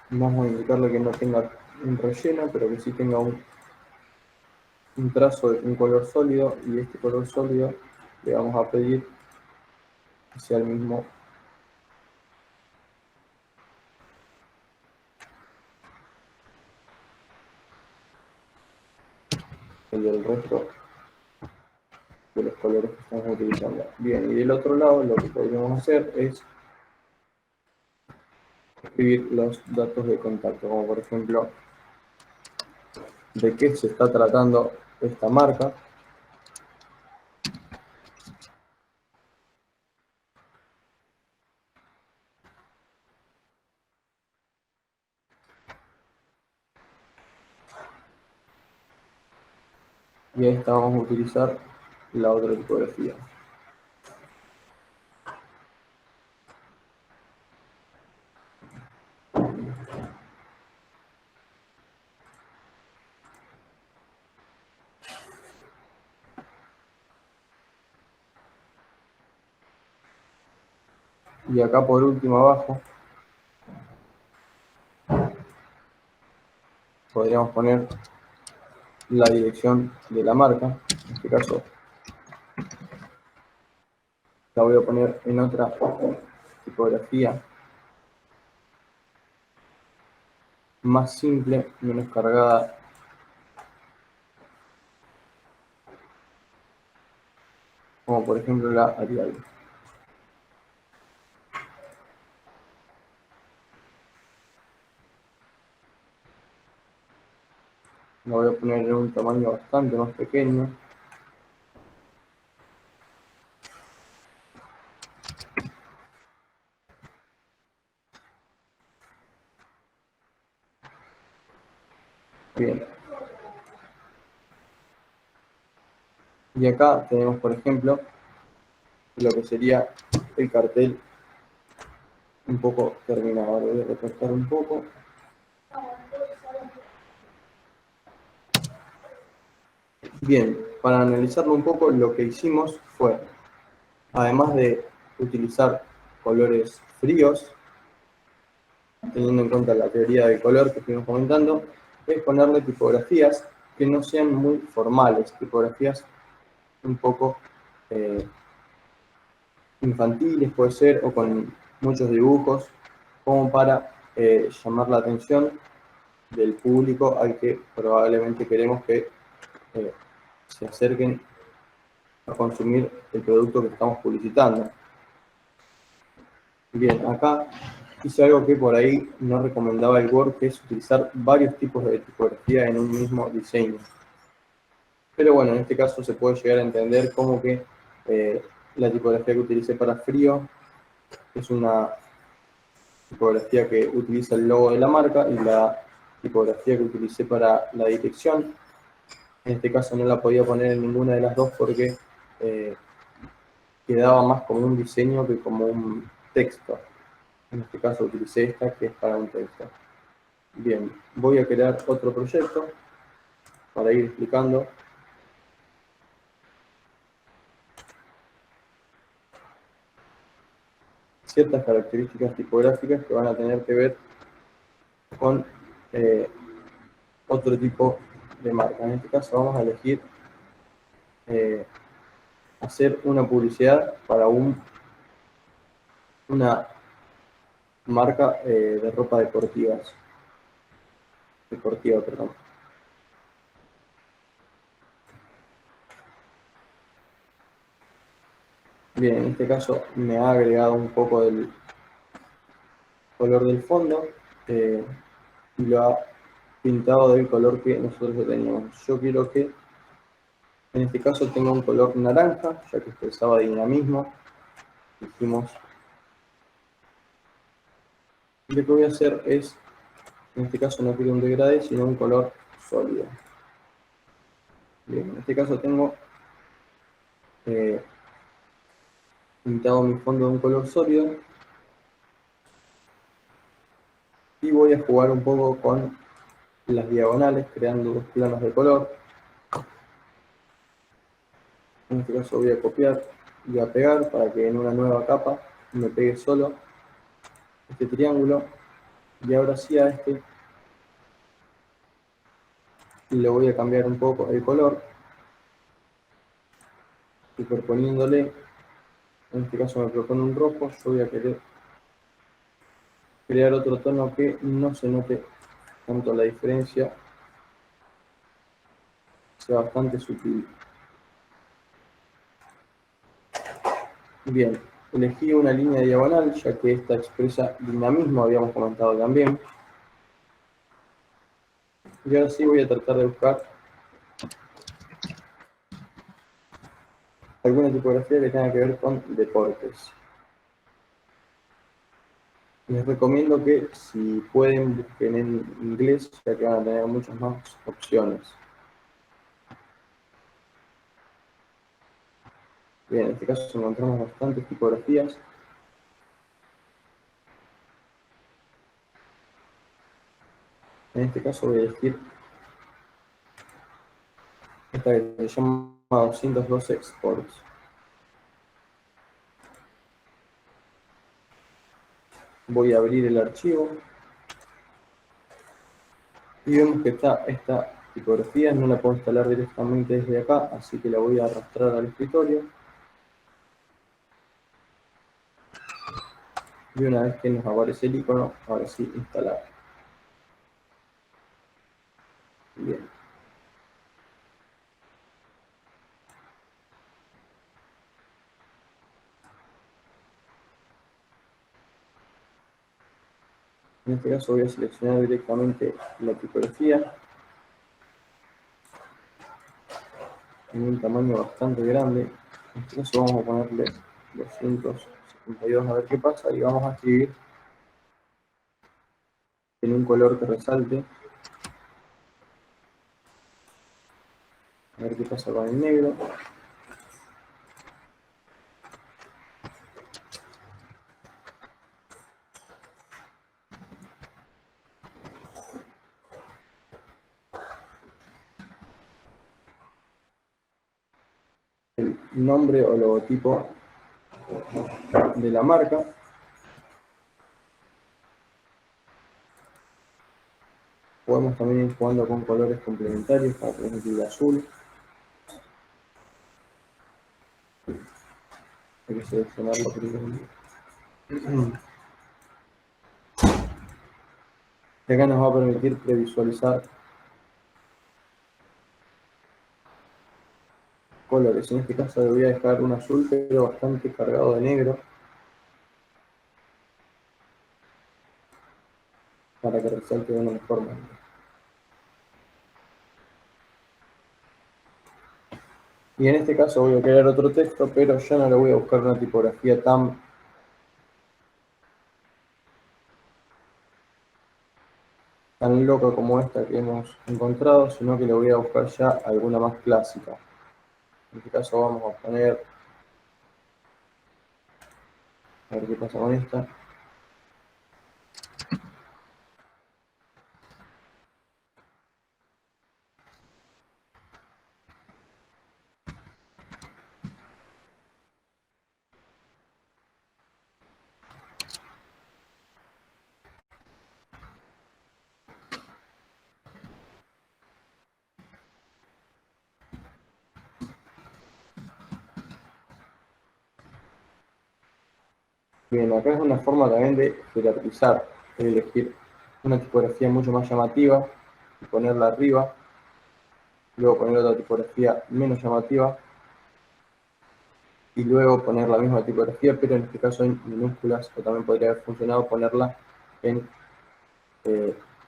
Vamos a indicarle que no tenga un relleno, pero que sí tenga un trazo de un color sólido, y este color sólido le vamos a pedir que sea el mismo que el del resto de los colores que estamos utilizando. Bien, y del otro lado lo que podríamos hacer es escribir los datos de contacto, como por ejemplo de qué se está tratando esta marca. Y a esta vamos a utilizar la otra tipografía. Y acá por último abajo podríamos poner la dirección de la marca. En este caso la voy a poner en otra tipografía más simple, menos cargada, como por ejemplo la Arial. La voy a poner en un tamaño bastante más pequeño. Bien. Y acá tenemos, por ejemplo, lo que sería el cartel un poco terminado. Ahora voy a recortar un poco. Bien, para analizarlo un poco, lo que hicimos fue, además de utilizar colores fríos, teniendo en cuenta la teoría del color que estuvimos comentando, es ponerle tipografías que no sean muy formales, tipografías un poco infantiles, puede ser, o con muchos dibujos, como para llamar la atención del público al que probablemente queremos que se acerquen a consumir el producto que estamos publicitando. Bien, acá hice algo que por ahí no recomendaba el Word, que es utilizar varios tipos de tipografía en un mismo diseño. Pero bueno, en este caso se puede llegar a entender como que la tipografía que utilicé para frío es una tipografía que utiliza el logo de la marca, y la tipografía que utilicé para la dirección, en este caso no la podía poner en ninguna de las dos porque quedaba más como un diseño que como un texto. En este caso utilicé esta, que es para un texto. Bien, voy a crear otro proyecto para ir explicando ciertas características tipográficas que van a tener que ver con otro tipo de marca. En este caso vamos a elegir hacer una publicidad para una marca de ropa deportiva, perdón. Bien, en este caso me ha agregado un poco del color del fondo y lo ha pintado del color que nosotros ya teníamos. Yo quiero que en este caso tenga un color naranja, ya que expresaba dinamismo. Dijimos, lo que voy a hacer es, en este caso no quiero un degradé, sino un color sólido. Bien, en este caso tengo pintado mi fondo de un color sólido y voy a jugar un poco con las diagonales, creando dos planos de color. En este caso voy a copiar y a pegar para que en una nueva capa me pegue solo este triángulo, y ahora sí a este le voy a cambiar un poco el color, superponiéndole. En este caso me propone un rojo, yo voy a querer crear otro tono que no se note tanto la diferencia, sea bastante sutil. Bien, elegí una línea diagonal, ya que esta expresa dinamismo, habíamos comentado también. Y ahora sí voy a tratar de buscar alguna tipografía que tenga que ver con deportes. Les recomiendo que, si pueden, busquen en inglés, ya que van a tener muchas más opciones. Bien, en este caso encontramos bastantes tipografías. En este caso voy a elegir esta que se llama 212 Exports. Voy a abrir el archivo y vemos que esta tipografía no la puedo instalar directamente desde acá, así que la voy a arrastrar al escritorio. Y una vez que nos aparece el icono, ahora sí, instalar. Bien. En este caso voy a seleccionar directamente la tipografía en un tamaño bastante grande. En este caso vamos a ponerle 272 a ver qué pasa, y vamos a escribir en un color que resalte. A ver qué pasa con el negro. El nombre o logotipo de la marca. Podemos también ir jugando con colores complementarios, como por ejemplo el azul. Hay que seleccionarlo primero. Y acá nos va a permitir previsualizar colores. En este caso le voy a dejar un azul, pero bastante cargado de negro, para que resalte de una mejor manera. Y en este caso voy a crear otro texto, pero ya no le voy a buscar una tipografía tan loca como esta que hemos encontrado, sino que le voy a buscar ya alguna más clásica. En este caso vamos a poner, a ver qué pasa con esta. Bien, acá es una forma también de jerarquizar, es elegir una tipografía mucho más llamativa y ponerla arriba, luego poner otra tipografía menos llamativa y luego poner la misma tipografía, pero en este caso en minúsculas, o también podría haber funcionado ponerla en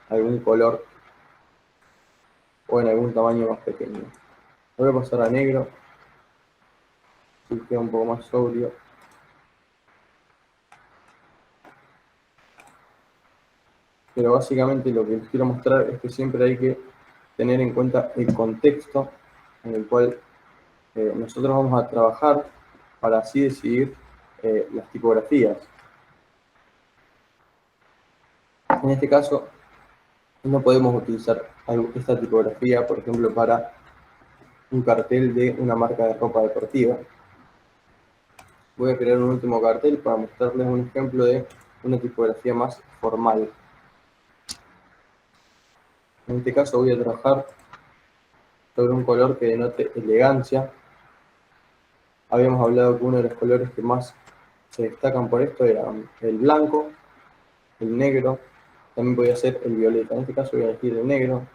algún color o en algún tamaño más pequeño. Voy a pasar a negro, así queda un poco más sobrio. Pero básicamente lo que les quiero mostrar es que siempre hay que tener en cuenta el contexto en el cual nosotros vamos a trabajar para así decidir las tipografías. En este caso, no podemos utilizar esta tipografía, por ejemplo, para un cartel de una marca de ropa deportiva. Voy a crear un último cartel para mostrarles un ejemplo de una tipografía más formal. En este caso voy a trabajar sobre un color que denote elegancia. Habíamos hablado que uno de los colores que más se destacan por esto era el blanco, el negro, también voy a hacer el violeta. En este caso voy a elegir el negro.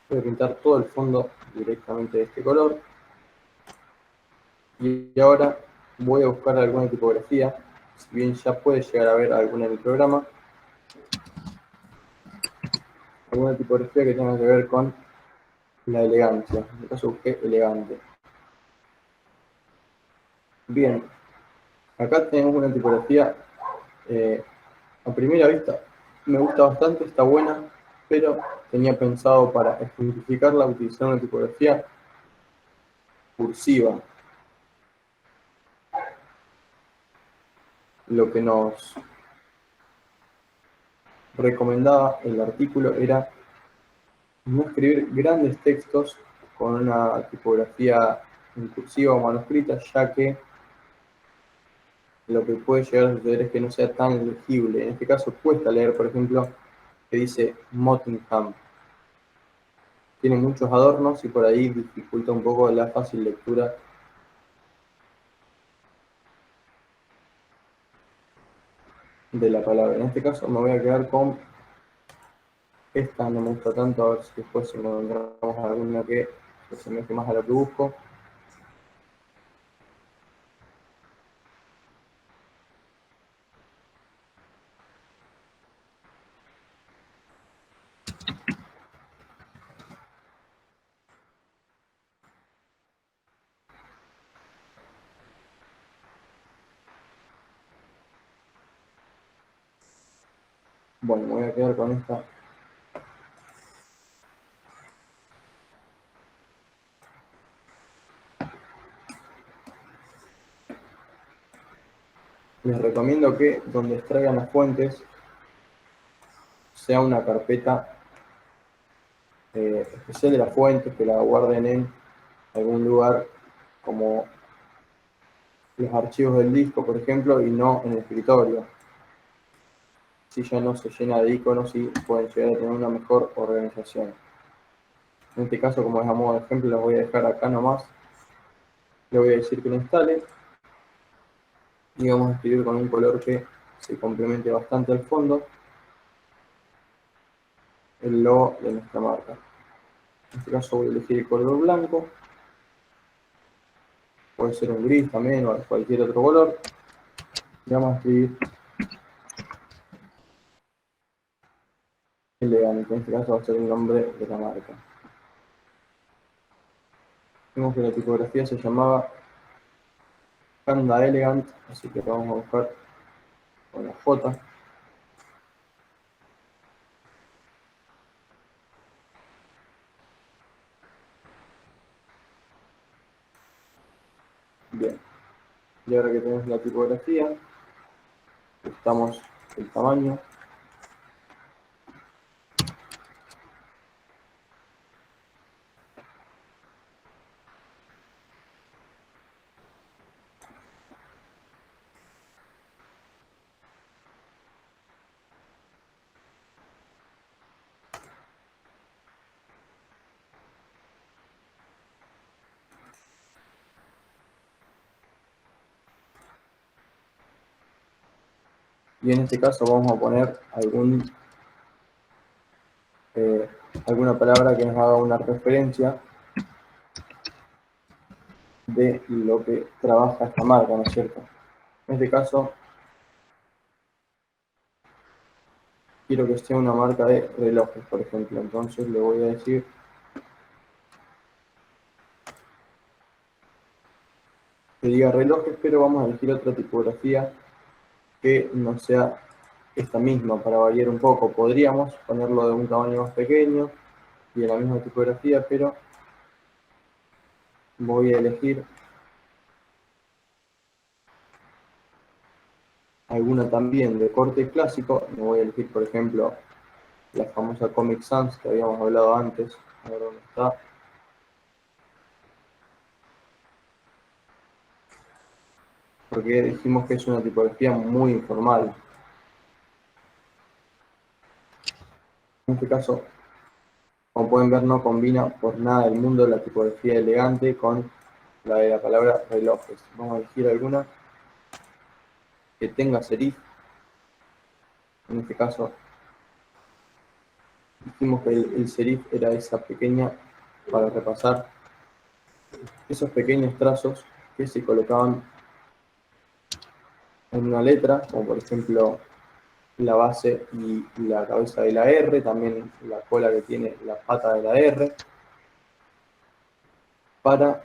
Voy a pintar todo el fondo directamente de este color. Y ahora voy a buscar alguna tipografía, si bien ya puede llegar a ver alguna en el programa, alguna tipografía que tenga que ver con la elegancia. En este caso busqué elegante. Bien, acá tenemos una tipografía, a primera vista me gusta bastante, está buena, pero tenía pensado para ejemplificarla utilizar una tipografía cursiva. Lo que nos recomendaba el artículo era no escribir grandes textos con una tipografía en cursiva o manuscrita, ya que lo que puede llegar a suceder es que no sea tan legible. En este caso cuesta leer, por ejemplo, que dice Mottingham. Tiene muchos adornos y por ahí dificulta un poco la fácil lectura de la palabra. En este caso me voy a quedar con esta, no me gusta tanto, a ver si después encontramos alguna que se asemeje más a lo que busco. Bueno, me voy a quedar con esta. Les recomiendo que donde extraigan las fuentes sea una carpeta especial de las fuentes, que la guarden en algún lugar como los archivos del disco, por ejemplo, y no en el escritorio. Si ya no se llena de iconos y pueden llegar a tener una mejor organización. En este caso, como es a modo de ejemplo, las voy a dejar acá nomás. Le voy a decir que lo instale y vamos a escribir con un color que se complemente bastante al fondo el logo de nuestra marca. En este caso voy a elegir el color blanco, puede ser un gris también o cualquier otro color, y vamos a escribir elegante. En este caso va a ser el nombre de la marca. Vemos que la tipografía se llamaba Panda Elegant, así que lo vamos a buscar con la J. Bien, y ahora que tenemos la tipografía, ajustamos el tamaño. Y en este caso vamos a poner alguna palabra que nos haga una referencia de lo que trabaja esta marca, ¿no es cierto? En este caso, quiero que sea una marca de relojes, por ejemplo. Entonces le voy a decir que diga relojes, pero vamos a elegir otra tipografía que no sea esta misma para variar un poco. Podríamos ponerlo de un tamaño más pequeño y en la misma tipografía, pero voy a elegir alguna también de corte clásico. Me voy a elegir, por ejemplo, la famosa Comic Sans que habíamos hablado antes. A ver dónde está. Porque dijimos que es una tipografía muy informal. En este caso, como pueden ver, no combina por nada del mundo la tipografía elegante con la de la palabra relojes. Vamos a elegir alguna que tenga serif. En este caso, dijimos que el serif era esa pequeña, para repasar, esos pequeños trazos que se colocaban en una letra, como por ejemplo la base y la cabeza de la R, también la cola que tiene la pata de la R, para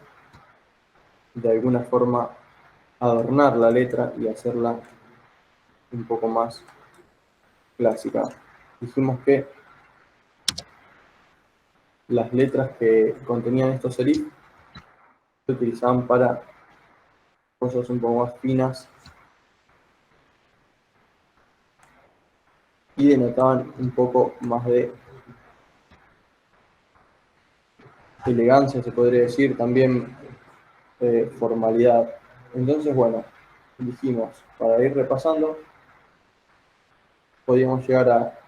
de alguna forma adornar la letra y hacerla un poco más clásica. Dijimos que las letras que contenían estos serif se utilizaban para cosas un poco más finas y denotaban un poco más de elegancia, se podría decir, también formalidad. Entonces, bueno, dijimos, para ir repasando, podíamos llegar a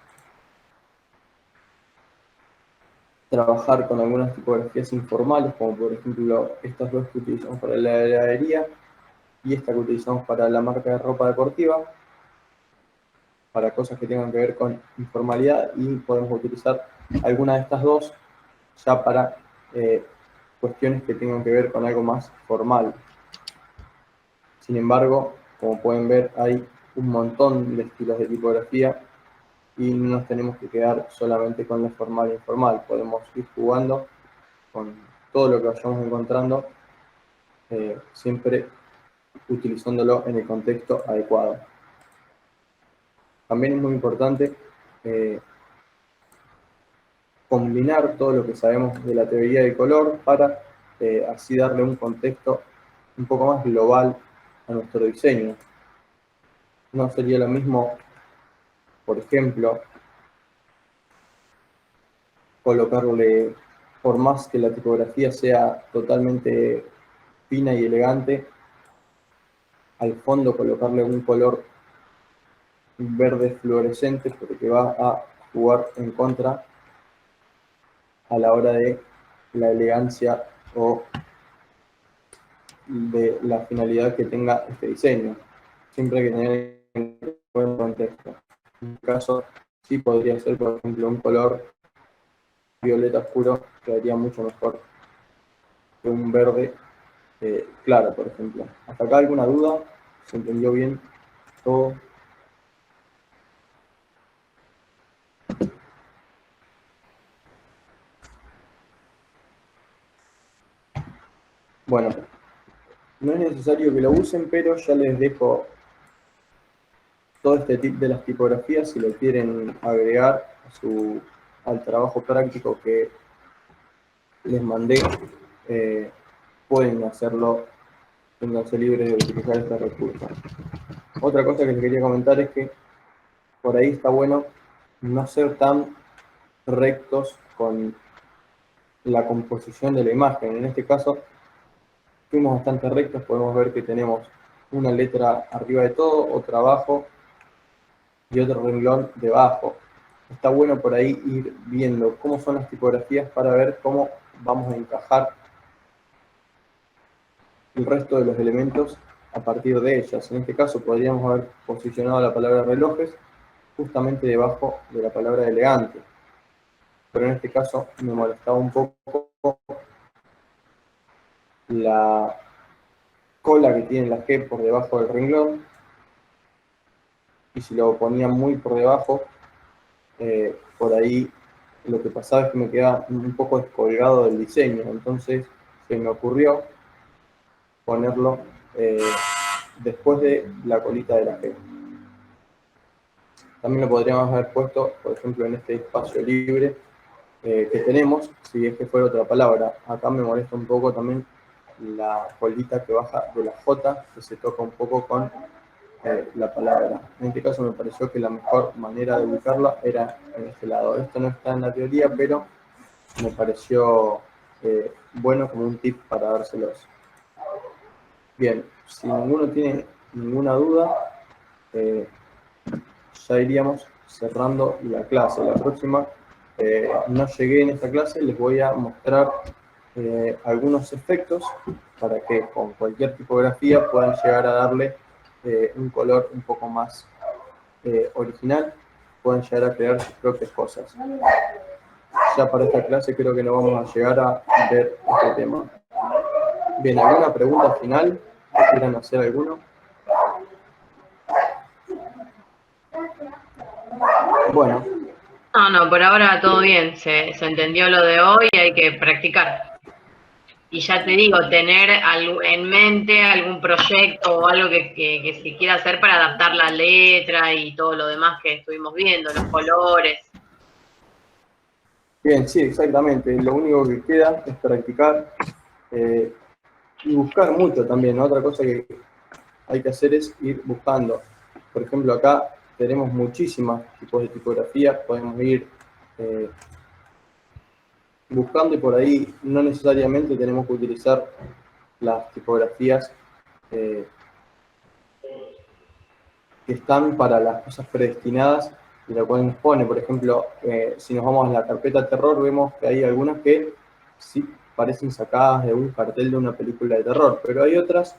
trabajar con algunas tipografías informales, como por ejemplo estas dos que utilizamos para la heladería y esta que utilizamos para la marca de ropa deportiva, para cosas que tengan que ver con informalidad, y podemos utilizar alguna de estas dos ya para cuestiones que tengan que ver con algo más formal. Sin embargo, como pueden ver, hay un montón de estilos de tipografía y no nos tenemos que quedar solamente con lo formal e informal. Podemos ir jugando con todo lo que vayamos encontrando, siempre utilizándolo en el contexto adecuado. También es muy importante combinar todo lo que sabemos de la teoría del color para así darle un contexto un poco más global a nuestro diseño. No sería lo mismo, por ejemplo, colocarle, por más que la tipografía sea totalmente fina y elegante, al fondo colocarle un color verde fluorescente, porque va a jugar en contra a la hora de la elegancia o de la finalidad que tenga este diseño. Siempre hay que tener en buen contexto. En este caso, sí podría ser, por ejemplo, un color violeta oscuro, quedaría mucho mejor que un verde claro, por ejemplo. ¿Hasta acá alguna duda? ¿Se entendió bien todo? Bueno, no es necesario que lo usen, pero ya les dejo todo este tip de las tipografías si lo quieren agregar al trabajo práctico que les mandé. Pueden hacerlo, ténganse libres de utilizar este recurso. Otra cosa que les quería comentar es que por ahí está bueno no ser tan rectos con la composición de la imagen. En este caso, fuimos bastante rectos, podemos ver que tenemos una letra arriba de todo, otra abajo y otro renglón debajo. Está bueno por ahí ir viendo cómo son las tipografías para ver cómo vamos a encajar el resto de los elementos a partir de ellas. En este caso podríamos haber posicionado la palabra relojes justamente debajo de la palabra elegante, pero en este caso me molestaba un poco cola que tiene la G por debajo del renglón, y si lo ponía muy por debajo, por ahí lo que pasaba es que me quedaba un poco descolgado del diseño, entonces se me ocurrió ponerlo después de la colita de la G. También lo podríamos haber puesto, por ejemplo, en este espacio libre que tenemos, si es que fuera otra palabra. Acá me molesta un poco también la colita que baja de la J, que se toca un poco con la palabra. En este caso me pareció que la mejor manera de ubicarla era en este lado. Esto no está en la teoría, pero me pareció bueno como un tip para dárselos. Bien, si ninguno tiene ninguna duda, ya iríamos cerrando la clase. La próxima, no llegué en esta clase, les voy a mostrar algunos efectos para que con cualquier tipografía puedan llegar a darle un color un poco más original, puedan llegar a crear sus propias cosas. Ya para esta clase creo que no vamos a llegar a ver este tema. Bien, ¿alguna pregunta final? ¿Quieran hacer alguno? Bueno. No, por ahora todo bien, se entendió lo de hoy y hay que practicar. Y ya te digo, tener en mente algún proyecto o algo que se quiera hacer para adaptar la letra y todo lo demás que estuvimos viendo, los colores. Bien, sí, exactamente. Lo único que queda es practicar y buscar mucho también. Otra cosa que hay que hacer es ir buscando. Por ejemplo, acá tenemos muchísimos tipos de tipografía. Podemos ir buscando y por ahí no necesariamente tenemos que utilizar las tipografías que están para las cosas predestinadas y la cual nos pone. Por ejemplo, si nos vamos a la carpeta terror, vemos que hay algunas que sí parecen sacadas de un cartel de una película de terror, pero hay otras,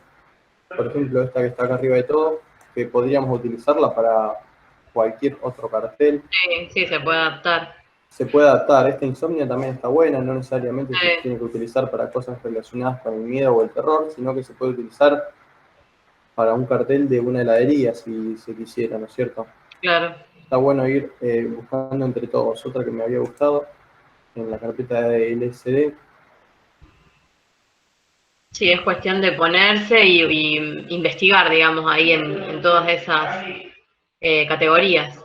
por ejemplo esta que está acá arriba de todo, que podríamos utilizarla para cualquier otro cartel. Sí, se puede adaptar. Se puede adaptar. Esta Insomnia también está buena, no necesariamente se Sí. tiene que utilizar para cosas relacionadas con el miedo o el terror, sino que se puede utilizar para un cartel de una heladería, si se quisiera, ¿no es cierto? Claro. Está bueno ir buscando entre todos. Otra que me había gustado en la carpeta de LSD. Sí, es cuestión de ponerse y investigar, digamos, ahí en todas esas categorías.